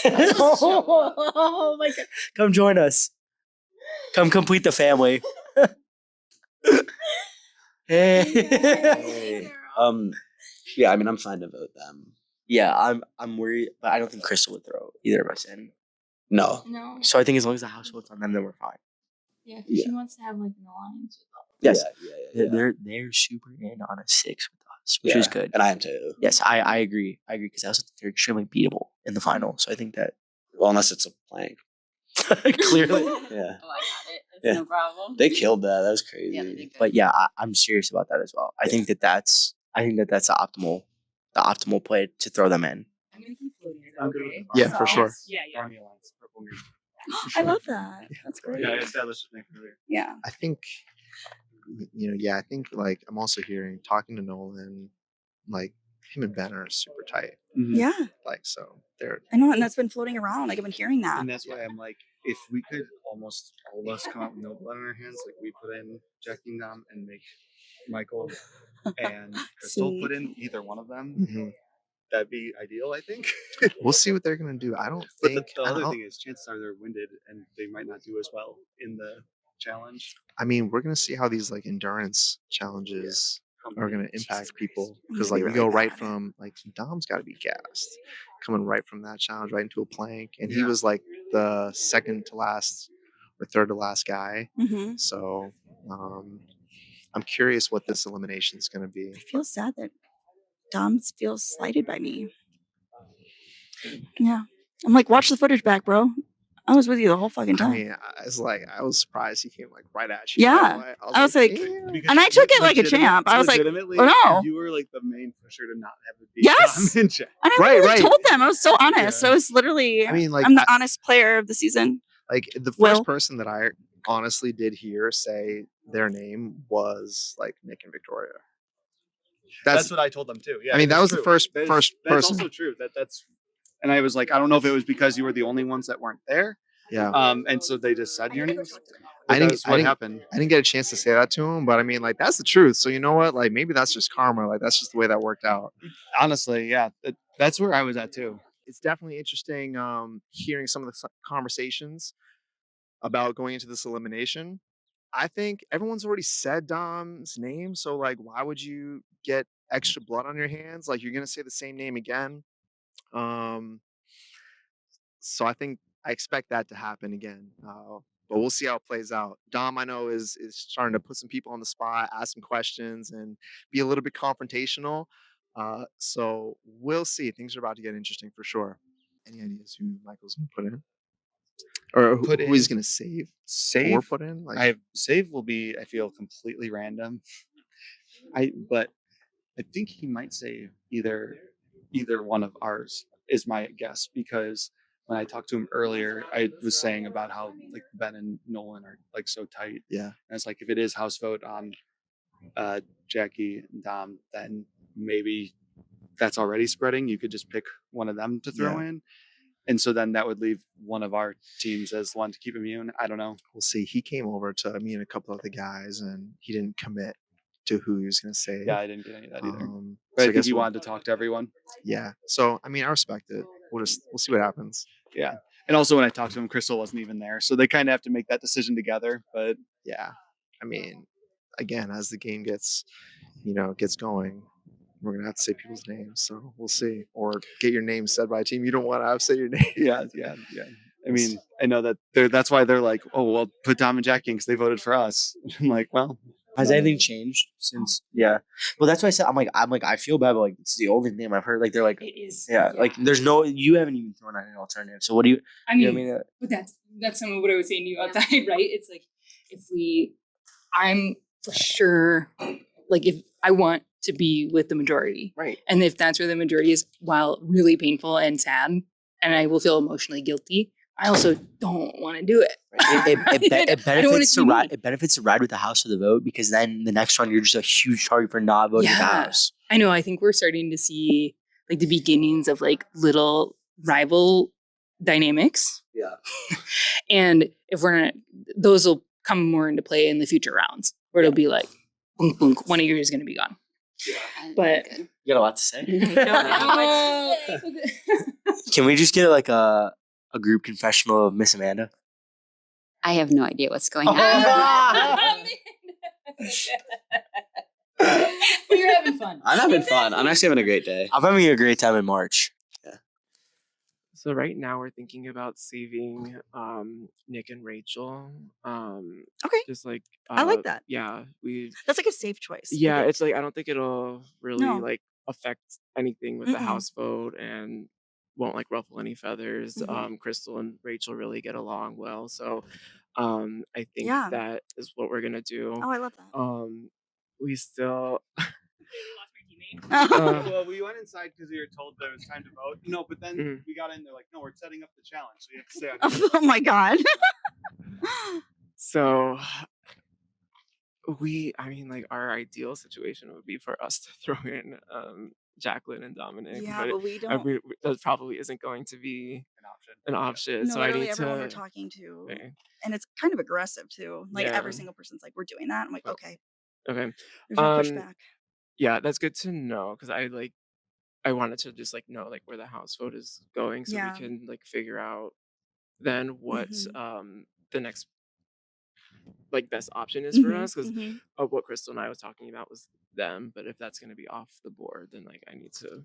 Oh my god! Come join us. Come complete the family. Hey. Yeah, I mean, I'm fine to vote them. Yeah, I'm worried, but I don't think Crystal would throw either of us in. No. No. So I think as long as the house votes on them, then we're fine. Yeah, 'cause Yeah. she wants to have like an alliance with all. Yes. Yeah. They're super in on a 6 with us, which is good. And I am too. Yes, I agree. I agree because I also think they're extremely beatable in the final. So I think that Well, unless it's a plank. clearly. Yeah. Oh, I got it. That's Yeah. no problem. They killed that. That was crazy. Yeah, they did good. But yeah, I'm serious about that as well. I think that's the optimal play to throw them in. I'm gonna keep floating. Is that okay? Yeah, for sure. Yeah, yeah. Army Alliance, purple green. I love that. That's great. Yeah, I established with Nick earlier. Yeah. I think, I think like I'm also hearing, talking to Nolan, like him and Ben are super tight. Yeah. Like, so they're. I know, and that's been floating around. Like I've been hearing that. And that's why I'm like, if we could almost all of us come out with no blood on our hands, like we put in Jackie and Dom and make Michael and Crystal See? put in either one of them, Mhm. that'd be ideal, I think. We'll see what they're gonna do. I don't But think. the I other don't- thing is, chances are they're winded and they might not do as well in the challenge. I mean, we're gonna see how these like endurance challenges are gonna impact people because like we go right from like Dom's got to be gassed, coming right from that challenge right into a plank, and he Yeah. was like the second to last or third to last guy. Mm-hmm. So I'm curious what this elimination is gonna be. I feel sad that Dom feels slighted by me. Yeah. I'm like, watch the footage back, bro. I was with you the whole fucking I time. mean, I was surprised he came like right at you. Yeah. Right away. I was like, "Damn." and I took it like a champ. I was like, legitimately, oh no. you were like the main pusher to not have it be Yes. Dom and Jack. And I Right, literally right. told them. I was so honest. So it's literally, I mean, like, I'm the honest player of the season. Like the first Will. person that I honestly did hear say their name was like Nick and Victoria. That's what I told them too. Yeah, I mean, that it's was the true. first That's person. also true. That's, and I was like, I don't know if it was because you were the only ones that weren't there. Yeah. And so they just said your names. I think That's what happened. I didn't get a chance to say that to him, but I mean, like that's the truth. So you know what? Like maybe that's just karma. Like that's just the way that worked out. Honestly, yeah, that's where I was at too. It's definitely interesting hearing some of the conversations about going into this elimination. I think everyone's already said Dom's name, so like, why would you get extra blood on your hands? Like, you're gonna say the same name again. So I think I expect that to happen again. But we'll see how it plays out. Dom, I know, is starting to put some people on the spot, ask some questions, and be a little bit confrontational. So we'll see. Things are about to get interesting for sure. Any ideas who Michael's gonna put in, or who he's gonna save? Save or put in? Like, save will be, I feel, completely random. But I think he might say either one of ours is my guess, because when I talked to him earlier, I was saying about how like Ben and Nolan are like so tight. Yeah. And it's like if it is house vote on Jackie and Dom, then maybe that's already spreading. You could just pick one of them to throw in. And so then that would leave one of our teams as one to keep immune. I don't know. We'll see. He came over to me and a couple of the guys, and he didn't commit to who he was going to save. Yeah, I didn't get any of that either. so But I I think guess he we'll- wanted to talk to everyone. Yeah. So I mean, I respect it. We'll see what happens. Yeah. And also when I talked to him, Crystal wasn't even there. So they kind of have to make that decision together. But yeah, I mean, again, as the game gets going, we're gonna have to say people's names. So we'll see, or get your name said by a team you don't want to have say your name. yeah. I mean, I know that that's why they're like, oh, well, put Dom and Jack in because they voted for us. I'm like, well, has anything changed since? Yeah. Well, that's why I said I'm like I feel bad, but like it's the only name I've heard. Like they're like, It is. yeah. Like there's no, you haven't even thrown out an alternative. So what do you? I mean, you know what I mean? but that's some of what I was saying to you outside, right? It's like I'm for sure, like if I want to be with the majority, right? And if that's where the majority is, while really painful and sad, and I will feel emotionally guilty, I also don't want to do it. It benefits to ride with the house for the vote, because then the next round you're just a huge target for not voting the house. I know. I think we're starting to see like the beginnings of like little rival dynamics. Yeah. And if we're not, those will come more into play in the future rounds, where it'll be like, boom, boom, one of you is going to be gone. Yeah. But you got a lot to say. No. Can we just get like a group confessional of Miss Amanda? I have no idea what's going on. But you're having fun. I'm having fun. I'm actually having a great day. I'm having a great time in March. Yeah. So right now we're thinking about saving Nick and Rachel. Okay. Just like I like that. yeah, That's like a safe choice. yeah, it's like I don't think it'll really No. like affect anything with the Mm-mm. house vote and won't like ruffle any feathers. Mhm. Crystal and Rachel really get along well, so I think Yeah. that is what we're gonna do. Oh, I love that. We still Well, we went inside because we were told that it was time to vote. No, but then Mhm. we got in. They're like, "No, we're setting up the challenge, so you have to stay on." Oh my god. so I mean, like our ideal situation would be for us to throw in Jacqueline and Dominic, Yeah, but but we don't. that probably isn't going to be an option. No, So I literally need everyone we're to. talking to, Okay. and it's kind of aggressive too. Like Yeah. every single person's like, "We're doing that." I'm like, "Okay." Okay. There's no pushback. Yeah, that's good to know because I wanted to just like know like where the house vote is going so Yeah. we can like figure out then what Mhm. the next like best option is for Mhm. us because Mhm. what Crystal and I was talking about was them, but if that's gonna be off the board, then like I need to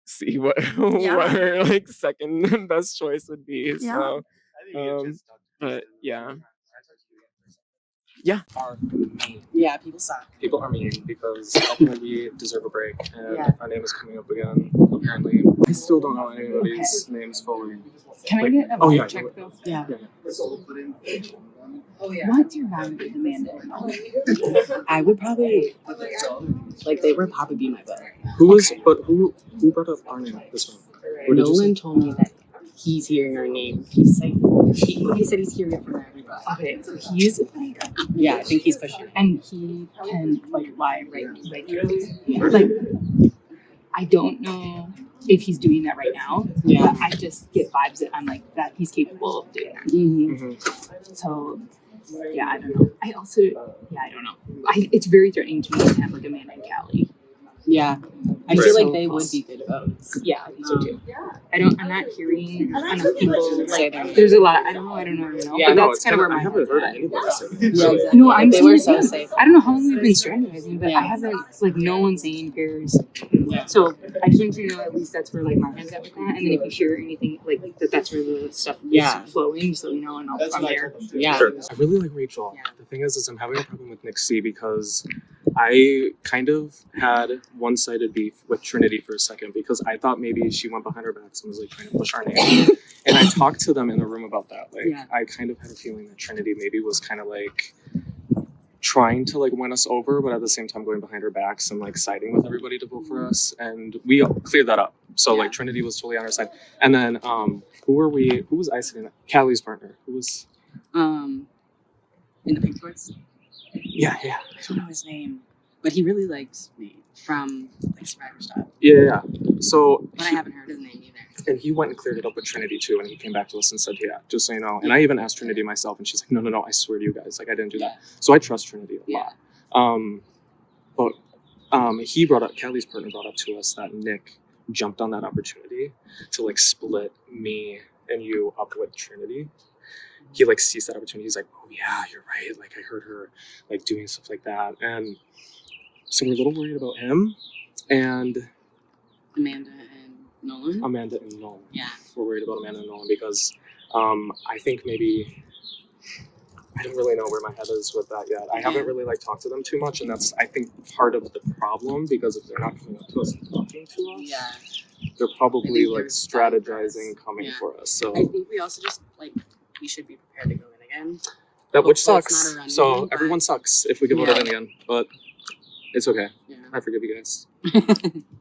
see what what Yeah. her like second best choice would be. Yeah. So but yeah. Yeah. Are mean. Yeah, people suck. People are mean because I think we deserve a break, and Yeah. our name is coming up again. Apparently, I still don't know anybody's names fully. Can I Like- get a oh vibe yeah, check yeah, though? Yeah. yeah. What's your vibe with Amanda? I would probably like they would probably be my vote. Who brought up our name this one? What did you say? Nolan told me that he's hearing our name. He's saying he said he's hearing it from everybody. Okay, so he's yeah, I think he's pushing, and he can like lie right there. Like I don't know if he's doing that right now. Yeah. But I just get vibes that I'm like that he's capable of doing that. Mm-hmm. So yeah, I don't know. I also I don't know. It's very threatening to me to have like Amanda and Callie. Yeah. I feel like they would be good votes. Yeah, I think so too. I'm not hearing enough people like there's a lot. I don't know. Yeah, but no, that's it's kind of where I my haven't heard anybody say that. yeah, So- exactly. No, I'm They saying were the so same. safe. I don't know how long we've been strategizing, but Yeah. I haven't like no one's saying cares. So I just want you to know at least that's where like my head's at with that. And then if you hear anything like that's where the stuff Yeah. is flowing, so you know, and I'm there. Yeah. Sure. I really like Rachel. The thing is I'm having a problem with Nick C because I kind of had one-sided beef with Trinity for a second because I thought maybe she went behind her backs and was like trying to push our name. And I talked to them in the room about that. Like Yeah. I kind of had a feeling that Trinity maybe was kind of like trying to like win us over, but at the same time going behind her backs and like siding with everybody to vote for us. And we cleared that up. So like Trinity was totally on our side. And then who was I sitting at? Callie's partner. Who was In the pink shorts. yeah. I don't know his name, but he really likes me from like Survivor stuff. Yeah. So But I haven't heard his name either. and he went and cleared it up with Trinity too, and he came back to us and said, "Yeah, just so you know." And I even asked Trinity myself, and she's like, "No, I swear to you guys, like I didn't do that." So I trust Trinity a lot. But Callie's partner brought up to us that Nick jumped on that opportunity to like split me and you up with Trinity. He like sees that opportunity. He's like, "Oh yeah, you're right. Like I heard her like doing stuff like that," and so we're a little worried about him and Amanda and Nolan. Yeah. We're worried about Amanda and Nolan because I think maybe I don't really know where my head is with that yet. I haven't really like talked to them too much, and that's I think part of the problem because if they're not coming up to us and talking to us, they're probably like strategizing coming for us. So I think we also just like we should be prepared to go in again. that which Hopefully it's sucks. not a run So in, but- everyone sucks if we get voted in again, but it's okay. Yeah. I forgive you guys.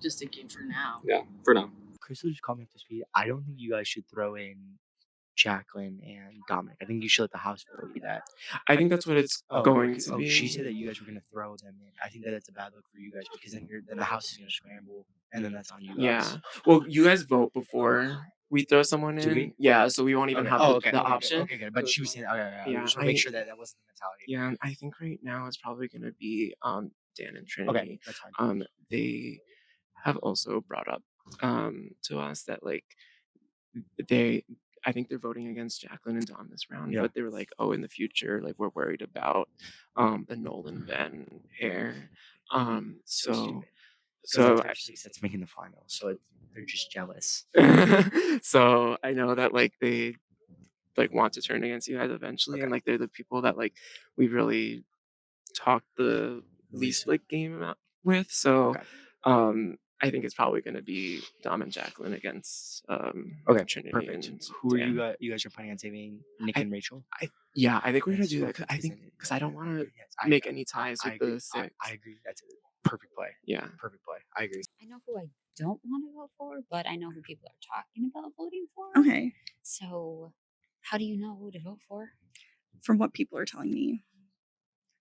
Just a game for now. Yeah, for now. Crystal just called me up to speed. I don't think you guys should throw in Jacqueline and Dominic. I think you should let the house vote you that. I think that's what it's going to be. She said that you guys were gonna throw them in. I think that it's a bad look for you guys because then the house is gonna scramble and then that's on you guys. Yeah. Well, you guys vote before we throw someone in. Do we? Yeah, so we won't even have the option. Okay, good. But she was saying, yeah. Yeah, I just want to make sure that wasn't the mentality. Yeah, and I think right now it's probably gonna be Dan and Trinity. Okay, that's fine. They have also brought up to us that like I think they're voting against Jacqueline and Dom this round, Yeah. but they were like, oh, in the future, like we're worried about the Nolan Ben hair. So So So there's 6 that's making the final, so they're just jealous. so I know that like they like want to turn against you guys eventually, and like they're the people that like we really talk the least like game out with. So I think it's probably going to be Dom and Jacqueline against Okay, Trinity perfect. and Who are Dan. you guys are planning on saving Nick and Rachel? Yeah, I think we're gonna That's do that. perfect, Because I don't want to I- make any ties I with agree. the six. I agree. That's a perfect play. Yeah. Perfect play. I agree. I know who I don't want to vote for, but I know who people are talking about voting for. Okay. So, how do you know who to vote for? From what people are telling me,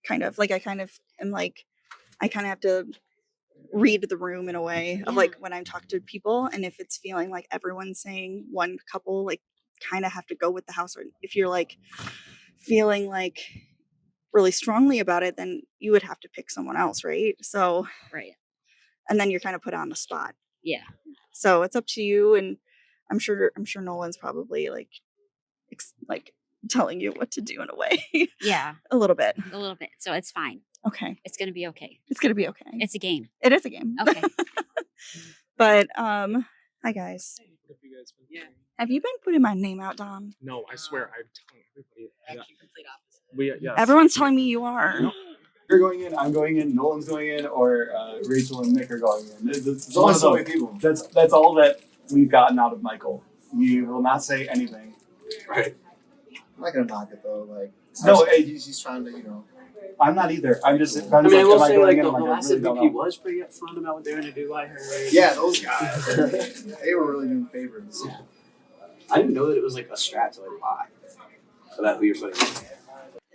kind of like I kind of am like I kind of have to read the room in a way of like when I'm talking to people, and if it's feeling like everyone's saying one couple, like kind of have to go with the house. Or if you're like feeling like really strongly about it, then you would have to pick someone else, right? So Right. and then you're kind of put on the spot. Yeah. So it's up to you, and I'm sure Nolan's probably like telling you what to do in a way. Yeah. A little bit. A little bit. So it's fine. Okay. It's gonna be okay. It's gonna be okay. It's a game. It is a game. Okay. But hi guys. Have you been putting my name out, Dom? No, I swear, I'm telling everybody. Actually, complete opposite. Yes. Everyone's telling me you are. No. You're going in, I'm going in, Nolan's going in, or Rachel and Nick are going in. It's only one of so those. many people. That's all that we've gotten out of Michael. He will not say anything. Right. I'm not gonna knock it though. Like No, he's trying to, I'm not either. I'm just. I mean, I will am say, going like, in? the I'm like, I last really don't MVP know. was pretty upfront about what they were going to do. I heard. Yeah, those guys. They were really doing favors. Yeah. I didn't know that it was like a strat to like lie about who you're putting in.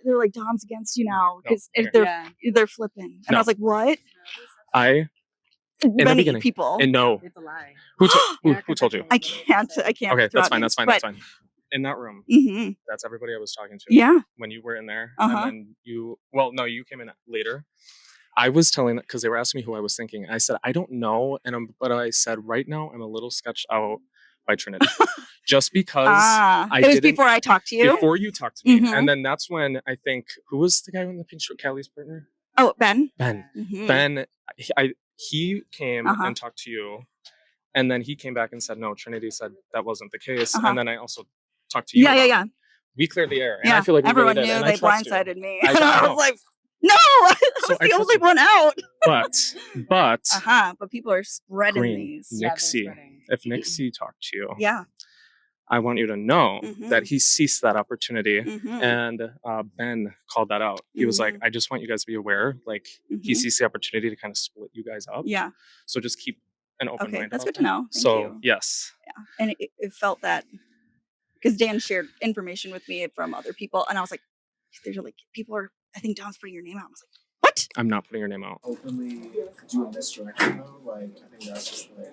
They're like Dom's against you now because okay. they're flipping, and I was like, what? In the Many beginning. people. And no. It's a lie. Who told you? I can't. Okay, throw that's out fine. names, That's fine. In that room, Mm-hmm. that's everybody I was talking to. Yeah. When you were in there, Uh-huh. and then you you came in later. I was telling because they were asking me who I was thinking. I said I don't know, but I said right now I'm a little sketched out by Trinity, just because it was before I talked to you. Before you talked to me, Mhm. and then that's when I think who was the guy in the pink shirt, Callie's partner? Oh, Ben. Ben. He came and talked to you, and then he came back and said no. Trinity said that wasn't the case, and then I also talked to you. Yeah. We cleared the air, and Yeah. I feel like we everyone really did, knew and they I trust you. blindsided me. I And I know. was like, no, I was So I the trust only you. one out. But But people are spreading Green, these. Nixie, if Nixie talked to you, Yeah. I want you to know that he seized that opportunity, Mhm. and Ben called that out. He was like, "I just want you guys to be aware, like he sees the opportunity to kind of split you guys up. Yeah. So just keep an open Okay, mind. that's about good to that." know. Thank So you. yes, Yeah. And it felt that because Dan shared information with me from other people, and I was like, there's like people are. I think Dom's putting your name out. I was like, what? I'm not putting your name out. Openly do a misdirection though. Like I think that's just like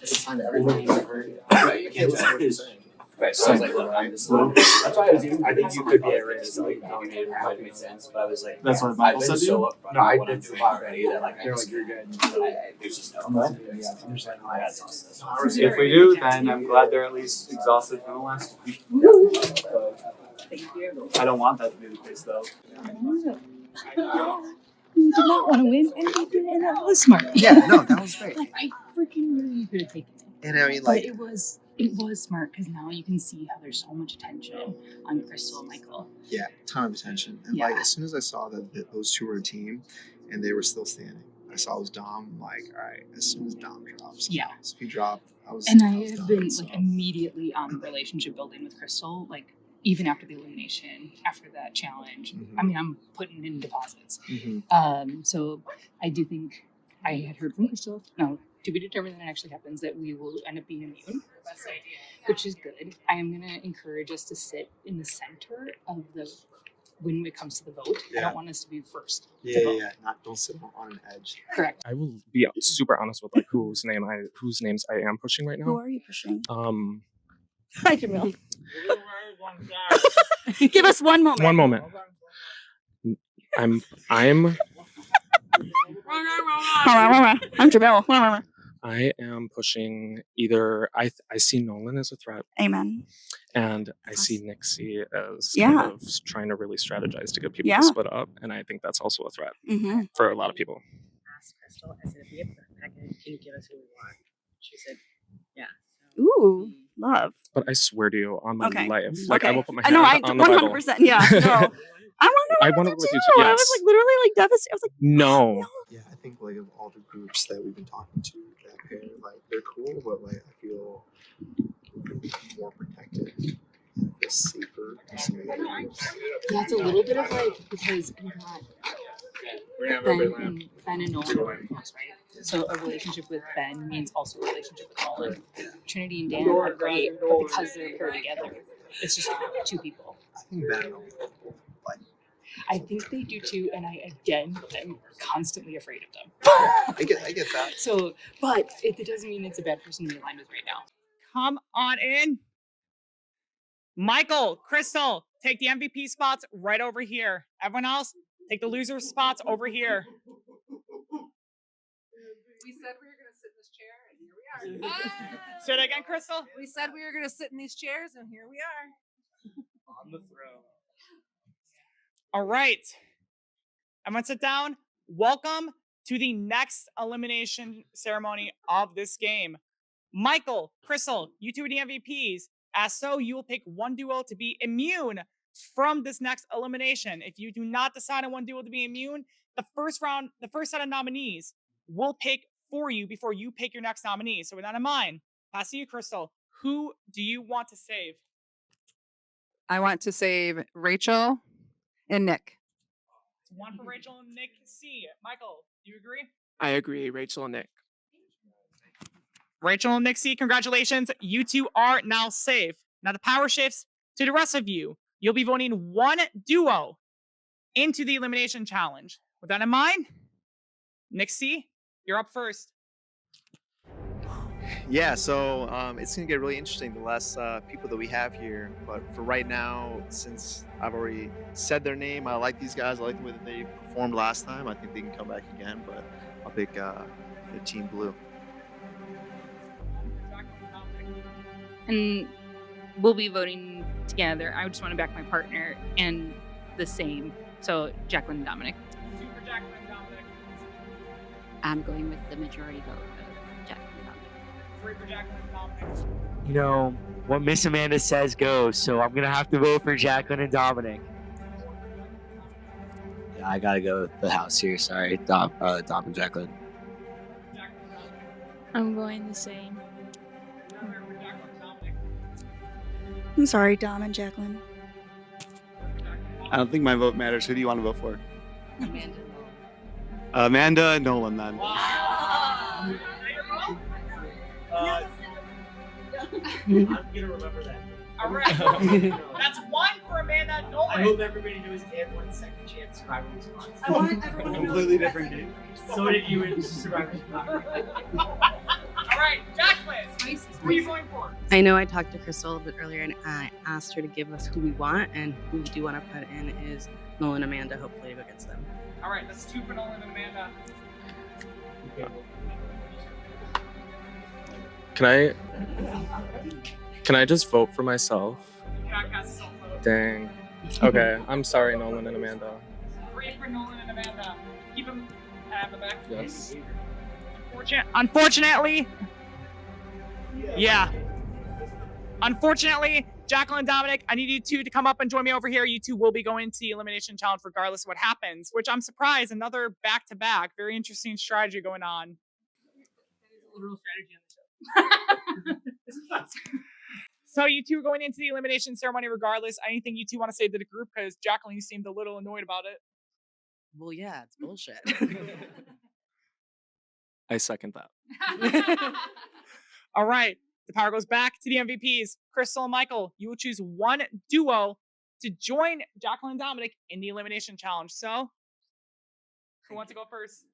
it's a sign to everybody. Right, you can't listen to what you're saying. Right, so I was like, look, I'm just that's why I was even, I think you could be at risk, like, you made it might make sense, but I was like, That's what I've Michael been said to so you? upfront No, I about what I'm did doing say that. already that, like, I They're just, like, you're good. there's just no. I'm just like, I got sauce. if we do, then I'm glad they're at least exhausted from the last week. Thank you. I don't want that to be the case though. You did not want to win, and you did, and that was smart. Yeah, no, that was great. Like I freaking knew you could have taken it. And I mean, But like, it was smart because now you can see how there's so much attention on Crystal and Michael. yeah, ton of attention. And like, as soon as I saw that those two were a team, and they were still standing, I saw it was Dom. I'm like, all right, as soon as Dom drops, Yeah. so if he dropped, I was. And I I was have done, been so. like immediately on the relationship building with Crystal, like even after the elimination, after that challenge. I mean, I'm putting in deposits. So I do think I had heard from Crystal. No, to be determined that it actually happens that we will end up being immune, which is good. I am going to encourage us to sit in the center of the when it comes to the vote. I Yeah. don't want us to be first. to Yeah, vote. yeah, don't sit on an edge. Correct. I will be super honest with like whose names I am pushing right now. Who are you pushing? Hi, Jamil. Give us one moment. One moment. I'm I'm Jamil. I am pushing either I see Nolan as a threat. Amen. And I see Nixie as Yeah. kind of trying to really strategize to get people Yeah. to split up. And I think that's also a threat Mhm. for a lot of people. Ask Crystal as if we have Can you give us who we want? She said, yeah. Ooh, love. But I swear to you, on my Okay. life, like I Okay. will put my I hand know. on the Bible. 100%. Yeah. No. I I want want to to too. with you. I was Yes. like literally like devastated. I was like, No. Yeah, I think like of all the groups that we've been talking to, that pair, like they're cool, but like I feel more protected. And I feel safer than some of the other groups. Yeah, it's a little bit of like because you got Ben and Nolan are close, right? So a relationship with Ben means also a relationship with Nolan. Trinity and Dan are great, but because they're paired together, it's just two people. I think Ben and Nolan like. I think they do too, and I again am constantly afraid of them. I get that. So, but it doesn't mean it's a bad person to be aligned with right now. Come on in. Michael, Crystal, take the MVP spots right over here. Everyone else, take the loser spots over here. We said we were going to sit in this chair, and here we are. Say that again, Crystal. We said we were going to sit in these chairs, and here we are. On the throne. All right. Everyone sit down. Welcome to the next elimination ceremony of this game. Michael, Crystal, you two are the MVPs. As so, you will pick one duo to be immune from this next elimination. If you do not decide on one duo to be immune, the first set of nominees will pick for you before you pick your next nominee. So with that in mind, pass to you, Crystal. Who do you want to save? I want to save Rachel and Nick. One for Rachel and Nick C. Michael, do you agree? I agree, Rachel and Nick. Rachel and Nick C, congratulations. You two are now safe. Now the power shifts to the rest of you. You'll be voting one duo into the elimination challenge. With that in mind, Nick C, you're up first. Yeah, so it's gonna get really interesting the less people that we have here. But for right now, since I've already said their name, I like these guys. I like the way that they performed last time. I think they can come back again. But I'll pick the Team Blue. And we'll be voting together. I just want to back my partner and the same. So Jacqueline and Dominic. Two for Jacqueline and Dominic. I'm going with the majority vote of Jacqueline and Dominic. Three for Jacqueline and Dominic. You know, what Miss Amanda says goes, so I'm going to have to vote for Jacqueline and Dominic. Yeah, I gotta go with the house here. Sorry, Dom and Jacqueline. I'm going the same. I'm sorry, Dom and Jacqueline. I don't think my vote matters. Who do you want to vote for? Amanda. Amanda and Nolan, then. I'm gonna remember that. All right. That's one for Amanda and Nolan. I hope everybody knows they had 1 second chance survival response. I want everyone to know Completely different game. So did you in survival response. All right, Jacqueline, who are you going for? I know I talked to Crystal a little bit earlier, and I asked her to give us who we want, and who we do want to put in is Nolan and Amanda, hopefully to go against them. All right, that's two for Nolan and Amanda. Can I just vote for myself? You cannot cast a self vote. Dang. Okay, I'm sorry, Nolan and Amanda. Three for Nolan and Amanda. Keep them at the back. Yes. Unfortunately, yeah. Unfortunately, Jacqueline and Dominic, I need you two to come up and join me over here. You two will be going to the elimination challenge regardless of what happens, which I'm surprised. Another back-to-back. Very interesting strategy going on. Literal strategy on the show. So you two are going into the elimination ceremony regardless. Anything you two want to say to the group? Because Jacqueline, you seemed a little annoyed about it. Well, yeah, it's bullshit. I second that. All right. The power goes back to the MVPs. Crystal and Michael, you will choose one duo to join Jacqueline and Dominic in the elimination challenge. So, who wants to go first?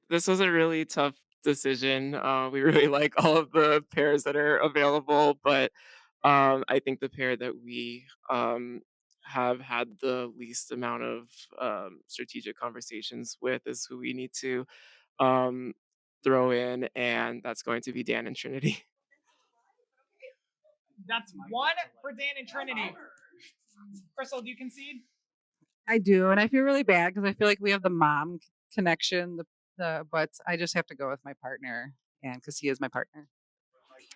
This was a really tough decision. We really like all of the pairs that are available, but I think the pair that we have had the least amount of strategic conversations with is who we need to throw in, and that's going to be Dan and Trinity. That's one for Dan and Trinity. Crystal, do you concede? I do, and I feel really bad because I feel like we have the mom connection. But I just have to go with my partner, and because he is my partner.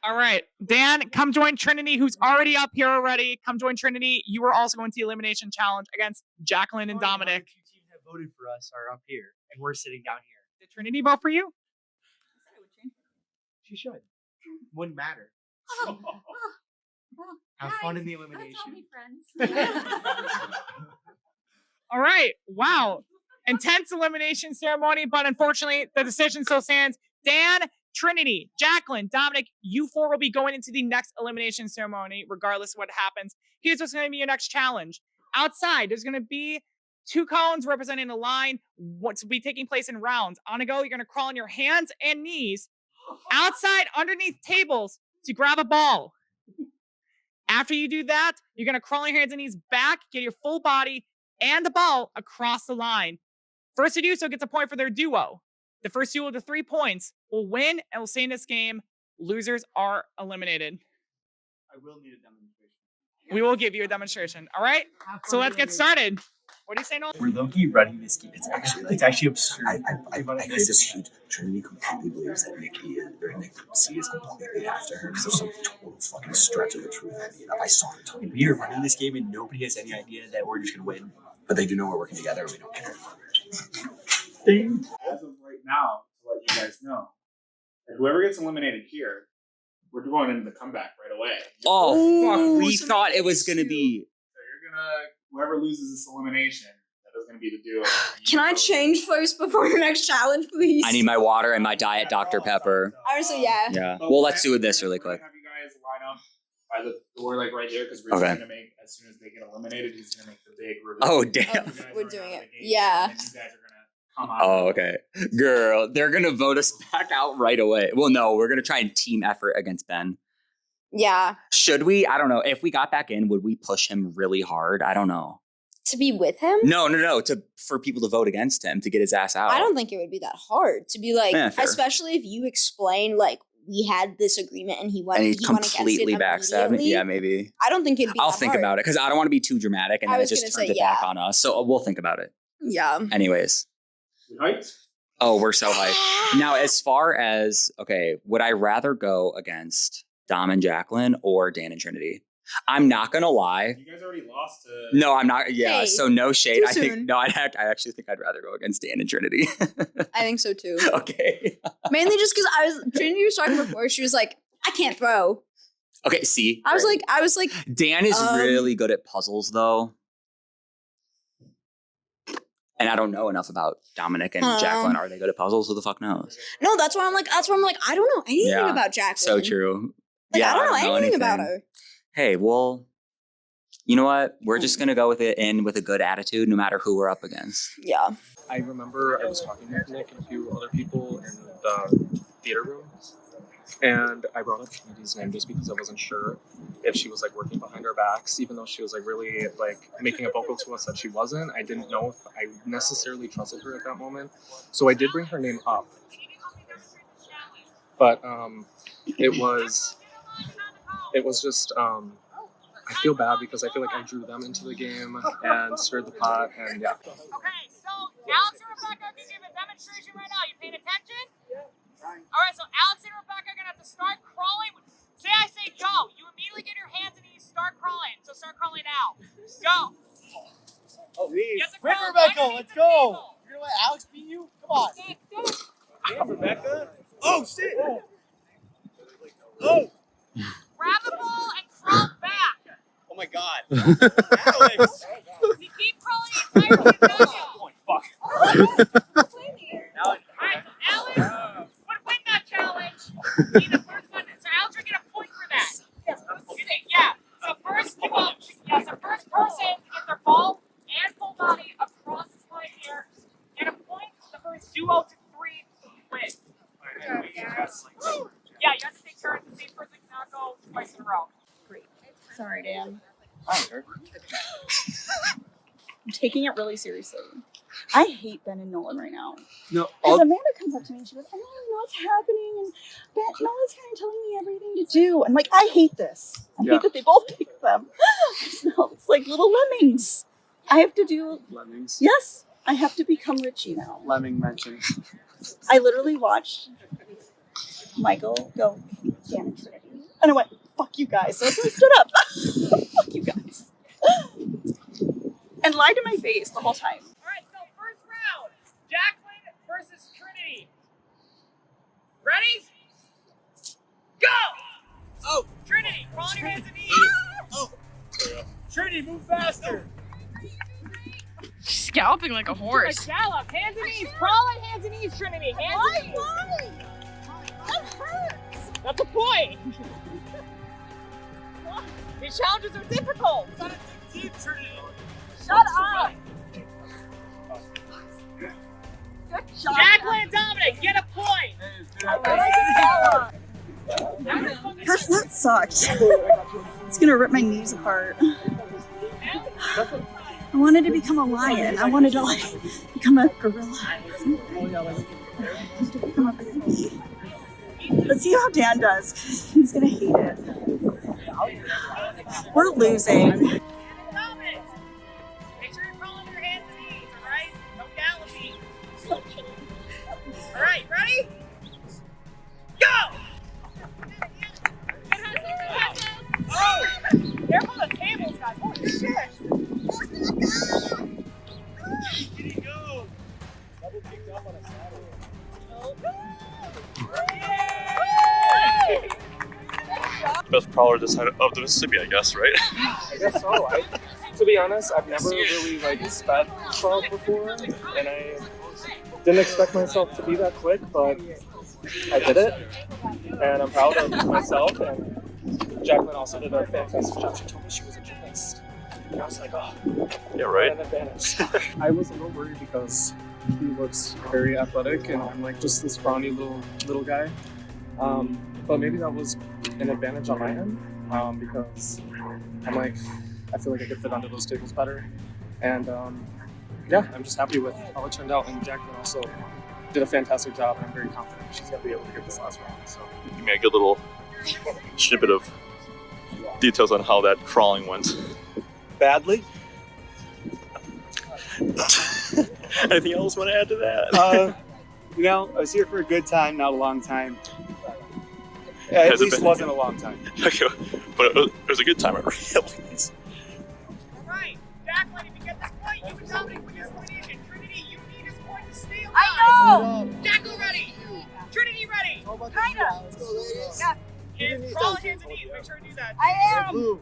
All right, Dan, come join Trinity, who's already up here already. Come join Trinity. You are also going to the elimination challenge against Jacqueline and Dominic. Two teams that voted for us are up here, and we're sitting down here. Did Trinity vote for you? She should. Wouldn't matter. Have fun in the elimination. All right. Wow. Intense elimination ceremony, but unfortunately, the decision still stands. Dan, Trinity, Jacqueline, Dominic, you four will be going into the next elimination ceremony, regardless of what happens. Here's what's going to be your next challenge. Outside, there's going to be 2 cones representing a line. What's be taking place in rounds. On a go, you're going to crawl on your hands and knees outside underneath tables to grab a ball. After you do that, you're going to crawl on your hands and knees back, get your full body and the ball across the line. First to do so gets a point for their duo. The first duo to 3 points will win and will stay in this game. Losers are eliminated. I will need a demonstration. We will give you a demonstration. All right? So let's get started. What do you say, Nolan? We're low-key running this game. It's actually absurd. I heard this huge. Trinity completely believes that Nick C is completely after her because there's some total fucking stretch of the truth. I saw her talking. We are running this game and nobody has any idea that we're just gonna win. But they do know we're working together and we don't care. As of right now, to let you guys know, that whoever gets eliminated here, we're going into the comeback right away. Oh, fuck. We thought it was going to be. So you're going to, whoever loses this elimination, that is going to be the duo. Can I change first before your next challenge, please? I need my water and my Diet Dr. Pepper. Honestly, yeah. Yeah. Well, let's do this really quick. Have you guys line up by the door, like right there, because we're Okay. going to make, as soon as they get eliminated, he's going to make the big reveal. Oh, damn. We're doing it. Yeah. And you guys are going to come out. Oh, okay. Girl, they're going to vote us back out right away. Well, no, we're going to try and team effort against Ben. Yeah. Should we? I don't know. If we got back in, would we push him really hard? I don't know. To be with him? No. For people to vote against him, to get his ass out. I don't think it would be that hard to be like, Yeah, fair. especially if you explain like we had this agreement and he went And he went against completely it backstabbed me. immediately. Yeah, maybe. I don't think it'd be I'll that think hard. about it because I don't want to be too dramatic and I then it was just gonna turns say, it back yeah. on us. So we'll think about it. Yeah. Anyways. Hyped? Oh, we're so hyped. Now, as far as, okay, would I rather go against Dom and Jacqueline or Dan and Trinity? I'm not going to lie. You guys already lost to... No, I'm not. Yeah, Hey, so no shade. too I soon. think, no, I actually think I'd rather go against Dan and Trinity. I think so too. Okay. Mainly just because Trinity was talking before, she was like, I can't throw. Okay, see. I was like, Dan is really good at puzzles, though. And I don't know enough about Dominic and Jacqueline. Are they good at puzzles? Who the fuck knows? no, that's why I'm like, I don't know anything Yeah, about Jacqueline. So true. Like, Yeah, I don't know anything about her. Hey, well, you know what? We're just gonna go with it in with a good attitude, no matter who we're up against. Yeah. I remember I was talking with Nick and a few other people in the theater room, and I brought up Trinity's name just because I wasn't sure if she was like working behind our backs, even though she was like really like making a vocal to us that she wasn't. I didn't know if I necessarily trusted her at that moment, so I did bring her name up. But it was just I feel bad because I feel like I drew them into the game and stirred the pot, and yeah. Okay, so Alex and Rebecca are going to give a demonstration right now. You paying attention? All right, so Alex and Rebecca are going to have to start crawling. Say I say go. You immediately get your hands and knees, start crawling. So start crawling now. Go. Oh, please. Quick, Rebecca, let's go. You're gonna let Alex beat you? Come on. Damn, Rebecca. Oh, shit. Oh. Grab the ball and crawl back. Oh my God. Alex. You keep crawling the entire time. Oh, fuck. All right, so Alex would win that challenge. Be the first one. So Alex would get a point for that. Yeah. So first person to get their ball and full body across this line here, and a point. The first duo to 3 win. Yeah, you have to take turns. The same person cannot go twice in a row. Great. Sorry, Dan. I'm taking it really seriously. I hate Ben and Nolan right now. No, Because Amanda comes up to me and she goes, I don't know what's happening, and Nolan's kind of telling me everything to do. And like, I hate this. I hate that they both pick them. So it's like little lemmings. I have to do. Lemmings. Yes. I have to become Richie now. Lemming mentioned. I literally watched Michael go Dan and Trinity, and I went, "Fuck you guys!" So I stood up. Fuck you guys, and lied to my face the whole time. All right, so first round, Jacqueline versus Trinity. Ready? Go! Oh! Trinity, crawl on your hands and knees. Oh! Trinity, move faster. Scalloping like a horse. Gallop, hands and knees. Crawl on hands and knees, Trinity. Hands and knees. Why? That hurts. That's a point. These challenges are difficult. You gotta dig deep, Trinity. Shut up. Good job. Jacqueline and Dominic, get a point. Gosh, that sucked. It's gonna rip my knees apart. I wanted to become a lion. I wanted to like become a gorilla. To become a baby. Let's see how Dan does, because he's gonna hate it. We're losing. Dominic, make sure you're crawling on your hands and knees, all right? No galloping. All right, ready? Go! Oh! Careful of the tables, guys. Holy shit! Go! Double kicked up on a Best prowler this side of the Mississippi, I guess, right? I guess so. To be honest, I've never really like sped crawled before, and I didn't expect myself to be that quick, but I did it, and I'm proud of myself. And Jacqueline also did a fantastic job. She told me she was a gymnast, and I was like, oh, yeah, right. An advantage. I was a little worried because he looks very athletic, and I'm like just this scrawny little guy. But maybe that was an advantage on my end, because I'm like, I feel like I could fit under those tables better. And yeah, I'm just happy with how it turned out. And Jacqueline also did a fantastic job, and I'm very confident she's going to be able to get this last round. So Give me a good little snippet of details on how that crawling went. Badly. Anything else want to add to that? You know, I was here for a good time, not a long time. At least wasn't a long time. Okay, but it was a good time at least. Alright, Jacqueline, if you get this point, you and Dominic win this elimination. Trinity, you need this point to stay alive. I know! Jacqueline ready! Trinity ready! Kinda. Yeah. Hands, crawl on hands and knees. Make sure to do that. I am. Go!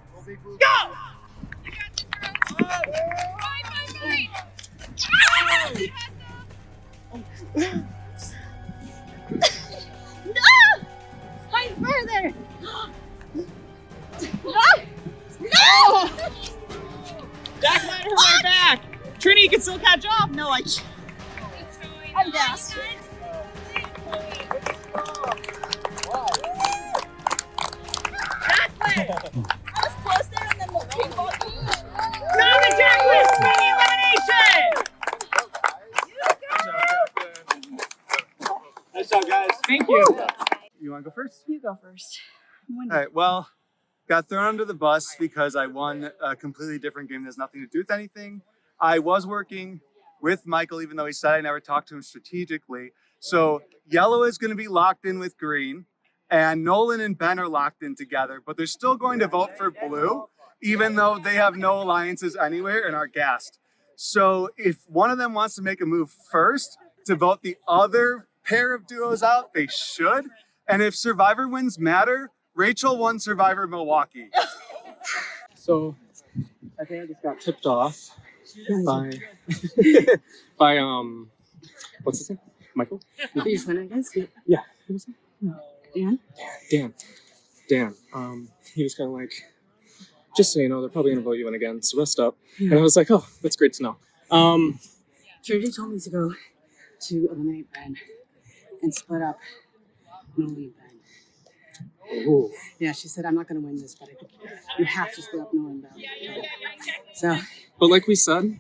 No! Fight further! No! Jacqueline, her way back! Trinity, you can still catch up! No, I can't. I'm gassed. Jacqueline! I was close there and then the paintball. Dom and Jacqueline! Mini elimination! Nice job, guys. Thank you. You want to go first? You go first. I'm winning. All right, well, got thrown under the bus because I won a completely different game that has nothing to do with anything. I was working with Michael, even though he said I never talked to him strategically. So yellow is going to be locked in with green, and Nolan and Ben are locked in together, but they're still going to vote for blue, even though they have no alliances anywhere and are gassed. So if one of them wants to make a move first to vote the other pair of duos out, they should. And if Survivor wins matter, Rachel won Survivor Milwaukee. So I think I just got tipped off by by what's his name? Michael? You just went against it. Yeah. Who was it? Dan? Dan. He was kind of like, just so you know, they're probably gonna vote you in again, so rest up. And I was like, oh, that's great to know. Trinity told me to go to eliminate Ben and split up Nolan and Ben. Ooh. Yeah, she said, I'm not going to win this, but you have to split up Nolan and Ben. So, But like we said,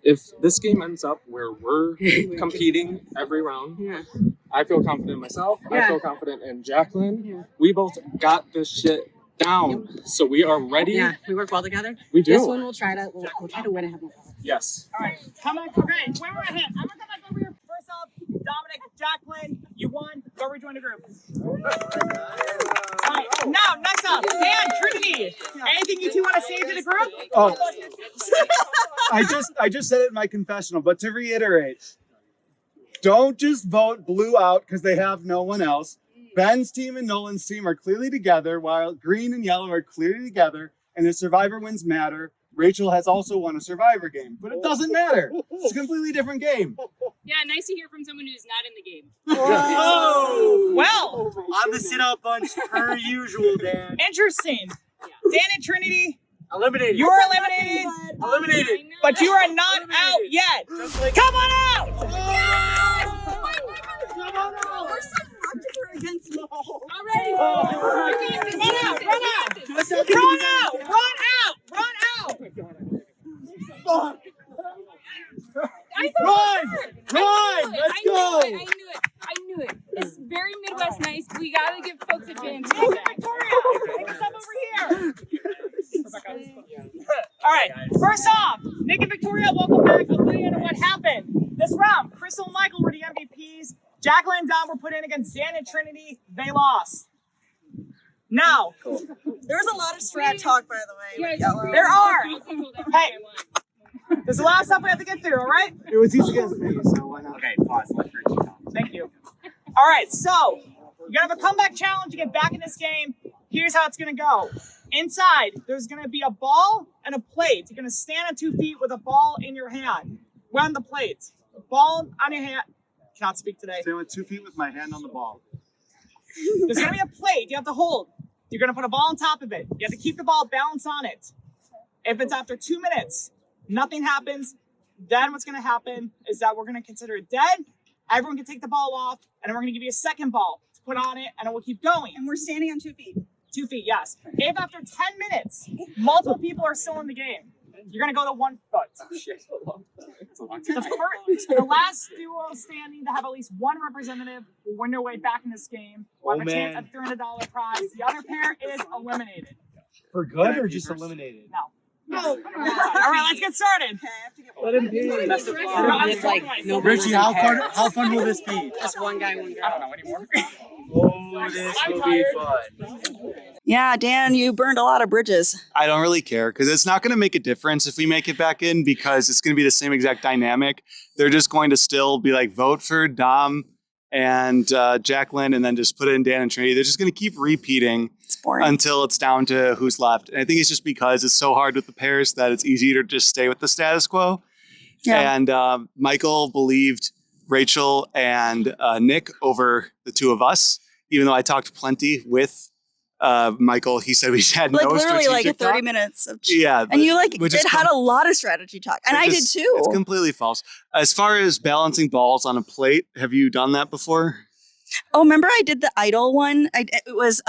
if this game ends up where we're competing every round, yeah. I feel confident in myself. I Yeah. feel confident in Jacqueline. Yeah. We both got this shit down. So we are ready. Yeah, we work well together. We do. This one we'll try to win and have no problem. Yes. All right, come back. Okay, where we're ahead. I'm gonna come back over here. First off, Dominic, Jacqueline, you won. Go rejoin the group. All right, now next up, Dan, Trinity. Anything you two want to say to the group? Oh, I just said it in my confessional, but to reiterate, don't just vote blue out because they have no one else. Ben's team and Nolan's team are clearly together, while green and yellow are clearly together, and the survivor wins matter. Rachel has also won a survivor game, but it doesn't matter. It's a completely different game. Yeah, nice to hear from someone who's not in the game. Oh, well, on the sit-out bunch per usual, Dan. interesting. Dan and Trinity, Eliminated. you are eliminated. Eliminated. But you are not out yet. Come on out! We're so fucked if we're against you. Already. Run out! Run out! Run out! Run out! Run out! Run! Let's go! I knew it. It's very Midwest nice. We gotta give folks a chance. Victoria, come over here. All right. First off, Nick and Victoria, welcome back. I'll fill you into what happened. This round, Crystal and Michael were the MVPs. Jacqueline and Dom were put in against Dan and Trinity. They lost. Now, There was a lot of strat talk, by the way. with yellow. there are. Hey, there's a lot of stuff we have to get through. All right. It was each against me, so why not? Okay, pause. Let Richie talk. Thank you. All right, so you're gonna have a comeback challenge to get back in this game. Here's how it's gonna go. Inside, there's gonna be a ball and a plate. You're gonna stand on 2 feet with a ball in your hand. Run the plate. Ball on your hand. Cannot speak today. Stand with 2 feet with my hand on the ball. There's gonna be a plate you have to hold. You're gonna put a ball on top of it. You have to keep the ball balanced on it. If it's after 2 minutes, nothing happens, then what's gonna happen is that we're gonna consider it dead. Everyone can take the ball off, and then we're gonna give you a second ball to put on it, and then we'll keep going. And we're standing on 2 feet. 2 feet, yes. If after 10 minutes, multiple people are still in the game, you're gonna go to 1 foot. The last duo standing to have at least one representative will win their way back in this game. Will have a chance at $300 prize. The other pair is eliminated. For good or just eliminated? No. All right, let's get started. Let him be. Richie, how fun will this be? Just one guy, one girl. I don't know anymore. Oh, this will be fun. Yeah, Dan, you burned a lot of bridges. I don't really care because it's not going to make a difference if we make it back in because it's going to be the same exact dynamic. They're just going to still be like, vote for Dom and Jacqueline and then just put it in Dan and Trinity. They're just going to keep repeating until it's down to who's left. And I think it's just because it's so hard with the pairs that it's easier to just stay with the status quo. Yeah. And Michael believed Rachel and Nick over the two of us, even though I talked plenty with Michael. He said we had like no literally like strategic 30 talk. minutes of Yeah, and you like which it is had a lot of strategy talk, and I did too. It's completely false. As far as balancing balls on a plate, have you done that before? Oh, remember I did the idol one? It was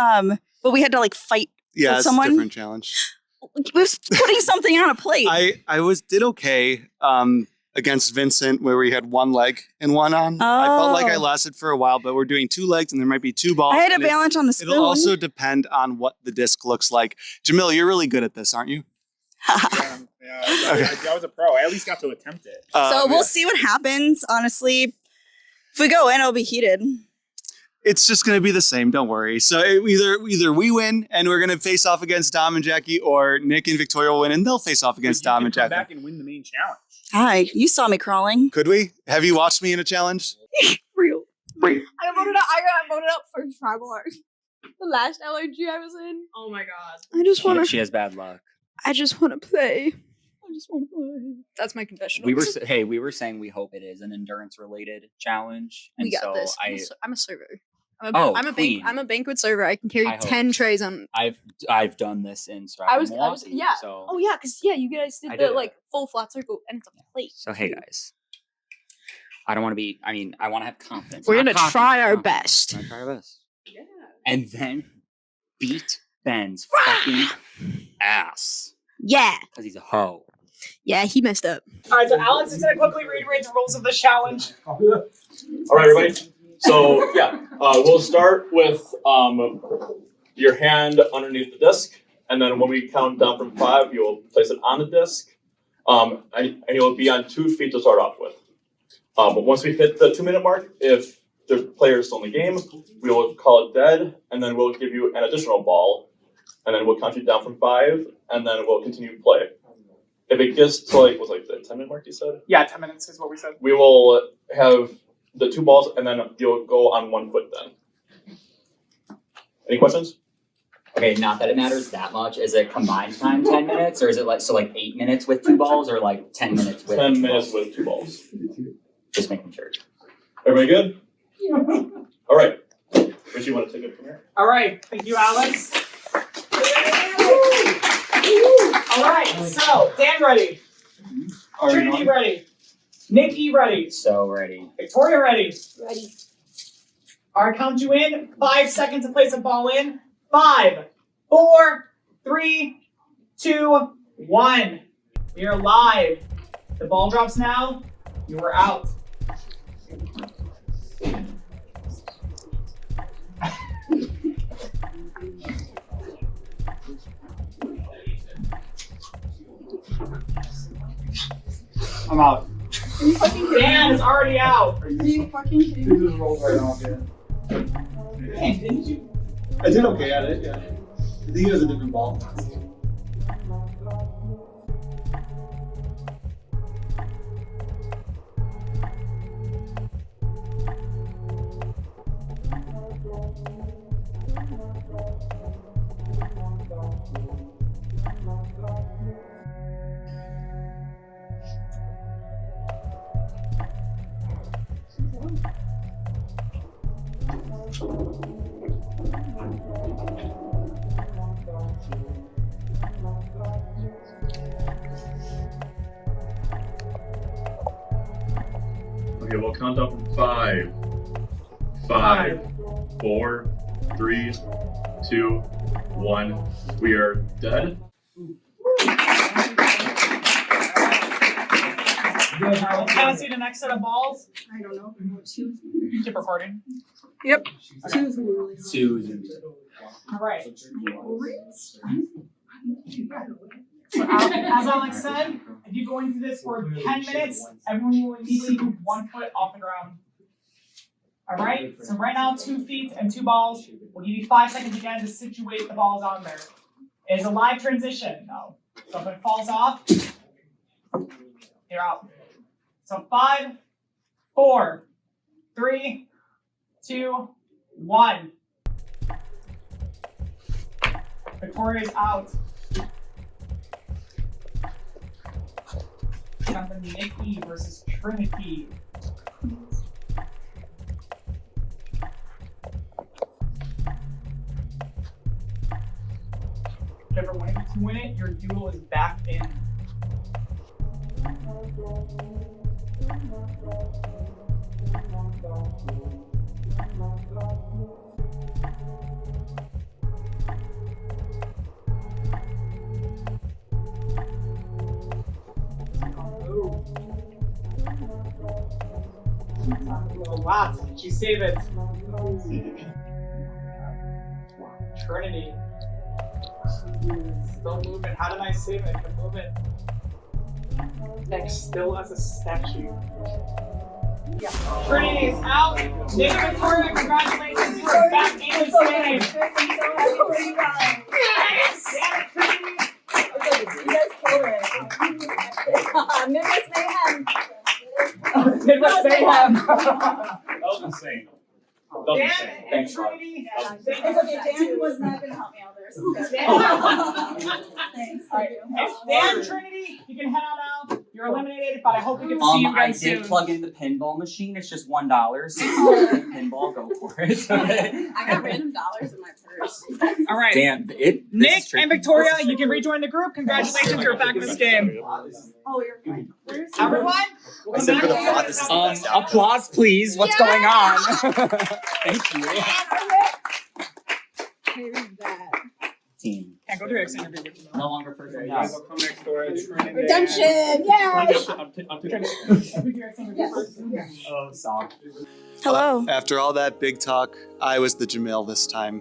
but we had to like fight Yeah, with it's someone. a different challenge. We was putting something on a plate. I did okay against Vincent where we had one leg and one on. I felt like I lasted for a while, but we're doing 2 legs and there might be 2 balls. I had to and balance on the spoon. It'll also depend on what the disc looks like. Jamil, you're really good at this, aren't you? I was a pro. I at least got to attempt it. So we'll see what happens. Honestly, if we go in, it'll be heated. It's just going to be the same. Don't worry. So either we win and we're going to face off against Dom and Jackie, or Nick and Victoria will win and they'll face off against Dom and Come Jackie. back and win the main challenge. Hi, you saw me crawling. Could we? Have you watched me in a challenge? Real. I got voted up for tribal art. The last LRG I was in. Oh my god. I just want She has bad luck. I just want to play. I just want to play. That's my confession. We were saying we hope it is an endurance related challenge. And We got so this. I I'm a server. Oh, I'm a queen. I'm a banquet server. I can carry I hope. 10 trays on. I've done this in Stride. I was yeah. So, Oh yeah, because you guys did I the did. like full flat circle and it's a plate. so hey guys. I don't want to be I want to have confidence. We're not gonna try our confidence. best. We're gonna try our best. Yeah. And then beat Ben's fucking ass. Yeah. Because he's a hoe. Yeah, he messed up. All right, so Alex is going to quickly reiterate the rules of the challenge. All right, everybody. So yeah, we'll start with your hand underneath the disc, and then when we count down from 5, you'll place it on the disc, and you'll be on 2 feet to start off with. But once we hit the 2-minute mark, if the player is still in the game, we will call it dead, and then we'll give you an additional ball, and then we'll count you down from 5, and then we'll continue to play. If it gets to the 10-minute mark, you said? Yeah, 10 minutes is what we said. We will have the 2 balls, and then you'll go on 1 foot then. Any questions? Okay, not that it matters that much. Is it combined time 10 minutes, or is it like 8 minutes with 2 balls, or like 10 minutes with 10 minutes with 2 balls. Just making sure. Everybody good? All right. Rich, you want to take it from here? All right, thank you, Alex. All right, so Dan ready, Trinity ready, Nikki ready, So ready. Victoria ready. Ready. All right, count you in. 5 seconds to place a ball in. 5, 4, 3, 2, 1. We are live. The ball drops now. You are out. I'm out. Are you fucking kidding Dan me? is already out. Are you fucking kidding me? You just rolled right off, yeah. Dan, didn't you? I did okay at it, yeah. I think it was a different ball. Okay, we'll count up from 5. 5, 4, 3, 2, 1. We are dead. Can I see the next set of balls? I don't know. Two. Keep recording. Yep. Okay. Two's gonna be really hard. All right. So as Alex said, if you go into this for 10 minutes, everyone will immediately move 1 foot off the ground. All right. So right now, 2 feet and 2 balls. We'll give you 5 seconds again to situate the balls on there. It is a live transition, though. So if it falls off, you're out. So 5, 4, 3, 2, 1. Victoria is out. Time for Nikki versus Trinity. Whichever one of you can win it, your duel is back in. A lot. She save it. Trinity. Still moving. How did I save it? Keep moving. Next, still as a statue. Yeah. Trinity is out. Nick and Victoria, congratulations. You are back in this game. I'm so happy for you guys. Yes! You guys killed it. Midwest Mayhem. Midwest Mayhem. That was insane. Dan and Thanks, Trinity. It's okay. Dan was not going to help me out there. So it's good. Thanks. All right. Dan, Trinity, you can head on out. You're eliminated, but I hope we can see you I guys soon. did plug in the pinball machine. It's just $1. So if you want to play pinball, go for it. Okay. I got random dollars in my purse. All right. Damn, Nick and Victoria, you can rejoin the group. Congratulations, you're back in this game. Oh, you're fine. Where's Everyone, I said for the plot, this is the best applause, please. What's going on? Thank you. Here's that. Team. Can't go to X interview with you. No longer first. You guys will come next door at Trinity. Redemption! Yay! Oh, stop. Hello. After all that big talk, I was the Jamil this time.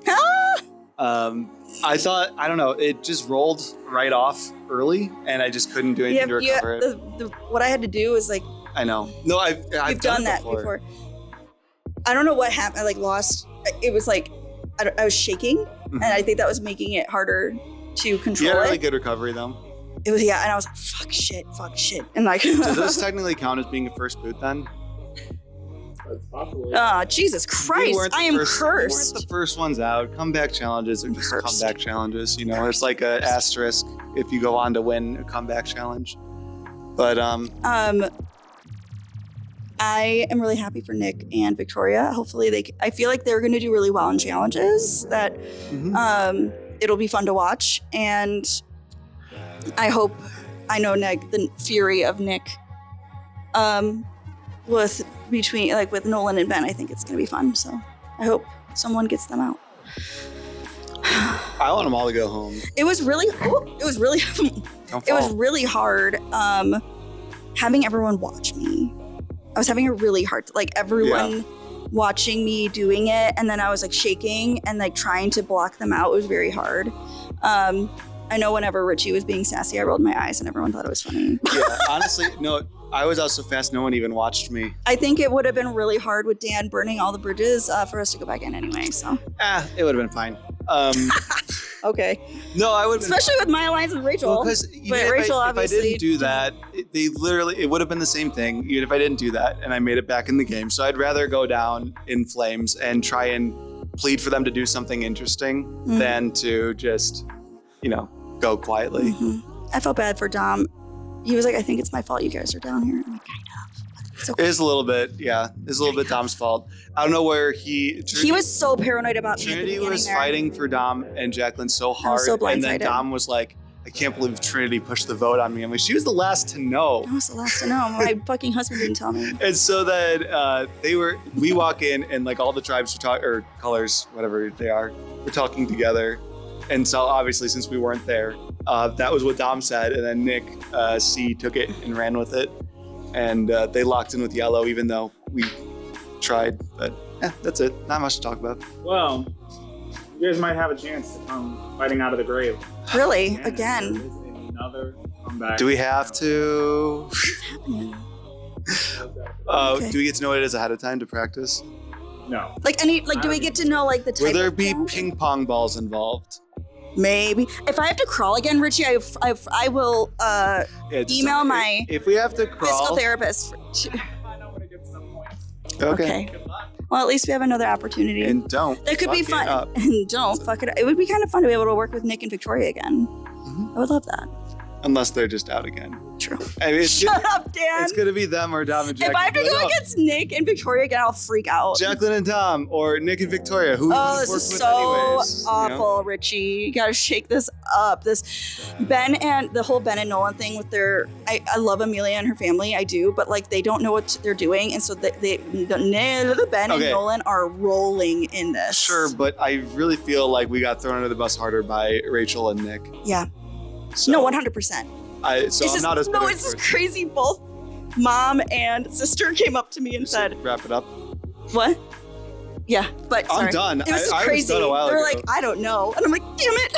I thought, I don't know, it just rolled right off early, and I just couldn't do anything to recover it. What I had to do is like, I know. No, I've you've done it that before. I don't know what happened. I like lost. It was like I was shaking, and I think that was making it harder to control You had a really it. good recovery though. It was, yeah, and I was like, fuck shit, and like. Does this technically count as being a first boot then? Jesus Christ! I am cursed. You weren't the first ones out. Comeback challenges are just comeback challenges. You know, it's like an asterisk if you go on to win a comeback challenge. But I am really happy for Nick and Victoria. Hopefully I feel like they're going to do really well in challenges. That it'll be fun to watch, and I know Nick, the fury of Nick. With Nolan and Ben, I think it's gonna be fun. So I hope someone gets them out. I want them all to go home. It was really hard having everyone watch me. I was having a really hard, like everyone watching me doing it, and then I was like shaking and like trying to block them out. It was very hard. I know whenever Richie was being sassy, I rolled my eyes and everyone thought it was funny. Yeah, honestly, no, I was also fast. No one even watched me. I think it would have been really hard with Dan burning all the bridges for us to go back in anyway, so. It would have been fine. Okay. No, I would. Especially with my alliance with Rachel. Well, because Rachel obviously. If I didn't do that, it would have been the same thing. Even if I didn't do that and I made it back in the game. So I'd rather go down in flames and try and plead for them to do something interesting than to just, go quietly. I felt bad for Dom. He was like, I think it's my fault you guys are down here. I'm like, kind of. It's okay. It is a little bit, It's a little bit Dom's fault. I don't know where he was so paranoid about me. Trinity was fighting for Dom and Jacqueline so hard. I was so blindsided. And then Dom was like, I can't believe Trinity pushed the vote on me. I'm like, she was the last to know. I was the last to know. My fucking husband didn't tell me. And so then we walk in and like all the tribes or colors, whatever they are, we're talking together. And so obviously since we weren't there, that was what Dom said. And then Nick C took it and ran with it. And they locked in with yellow, even though we tried. But that's it. Not much to talk about. Well, you guys might have a chance to come fighting out of the grave. Really? Again? Another comeback. Do we have to? Okay. Do we get to know what it is ahead of time to practice? No. Do we get to know like the type? Will there be ping pong balls involved? Maybe. If I have to crawl again, Richie, I will email my if we have to crawl, physical therapist. Okay. Well, at least we have another opportunity. And don't. That could be fuck fun. it up. And don't fuck it up. It would be kind of fun to be able to work with Nick and Victoria again. I would love that. Unless they're just out again. True. I mean, Shut up, Dan. It's gonna be them or Dom and Jacqueline. If I have to go against Nick and Victoria again, I'll freak out. Jacqueline and Dom, or Nick and Victoria, who this is so awful, Richie. You gotta shake this up. This Ben and the whole Ben and Nolan thing with their. I love Amelia and her family, I do, but like they don't know what they're doing, and so Ben and Nolan are rolling in this. Sure, but I really feel like we got thrown under the bus harder by Rachel and Nick. Yeah. So, no, 100%. I'm not as no, it's just crazy. Both mom and sister came up to me and said, "Wrap it up." What? Yeah, but sorry. I'm done. It was I crazy. was done a while They're ago. like, I don't know, and I'm like, damn it.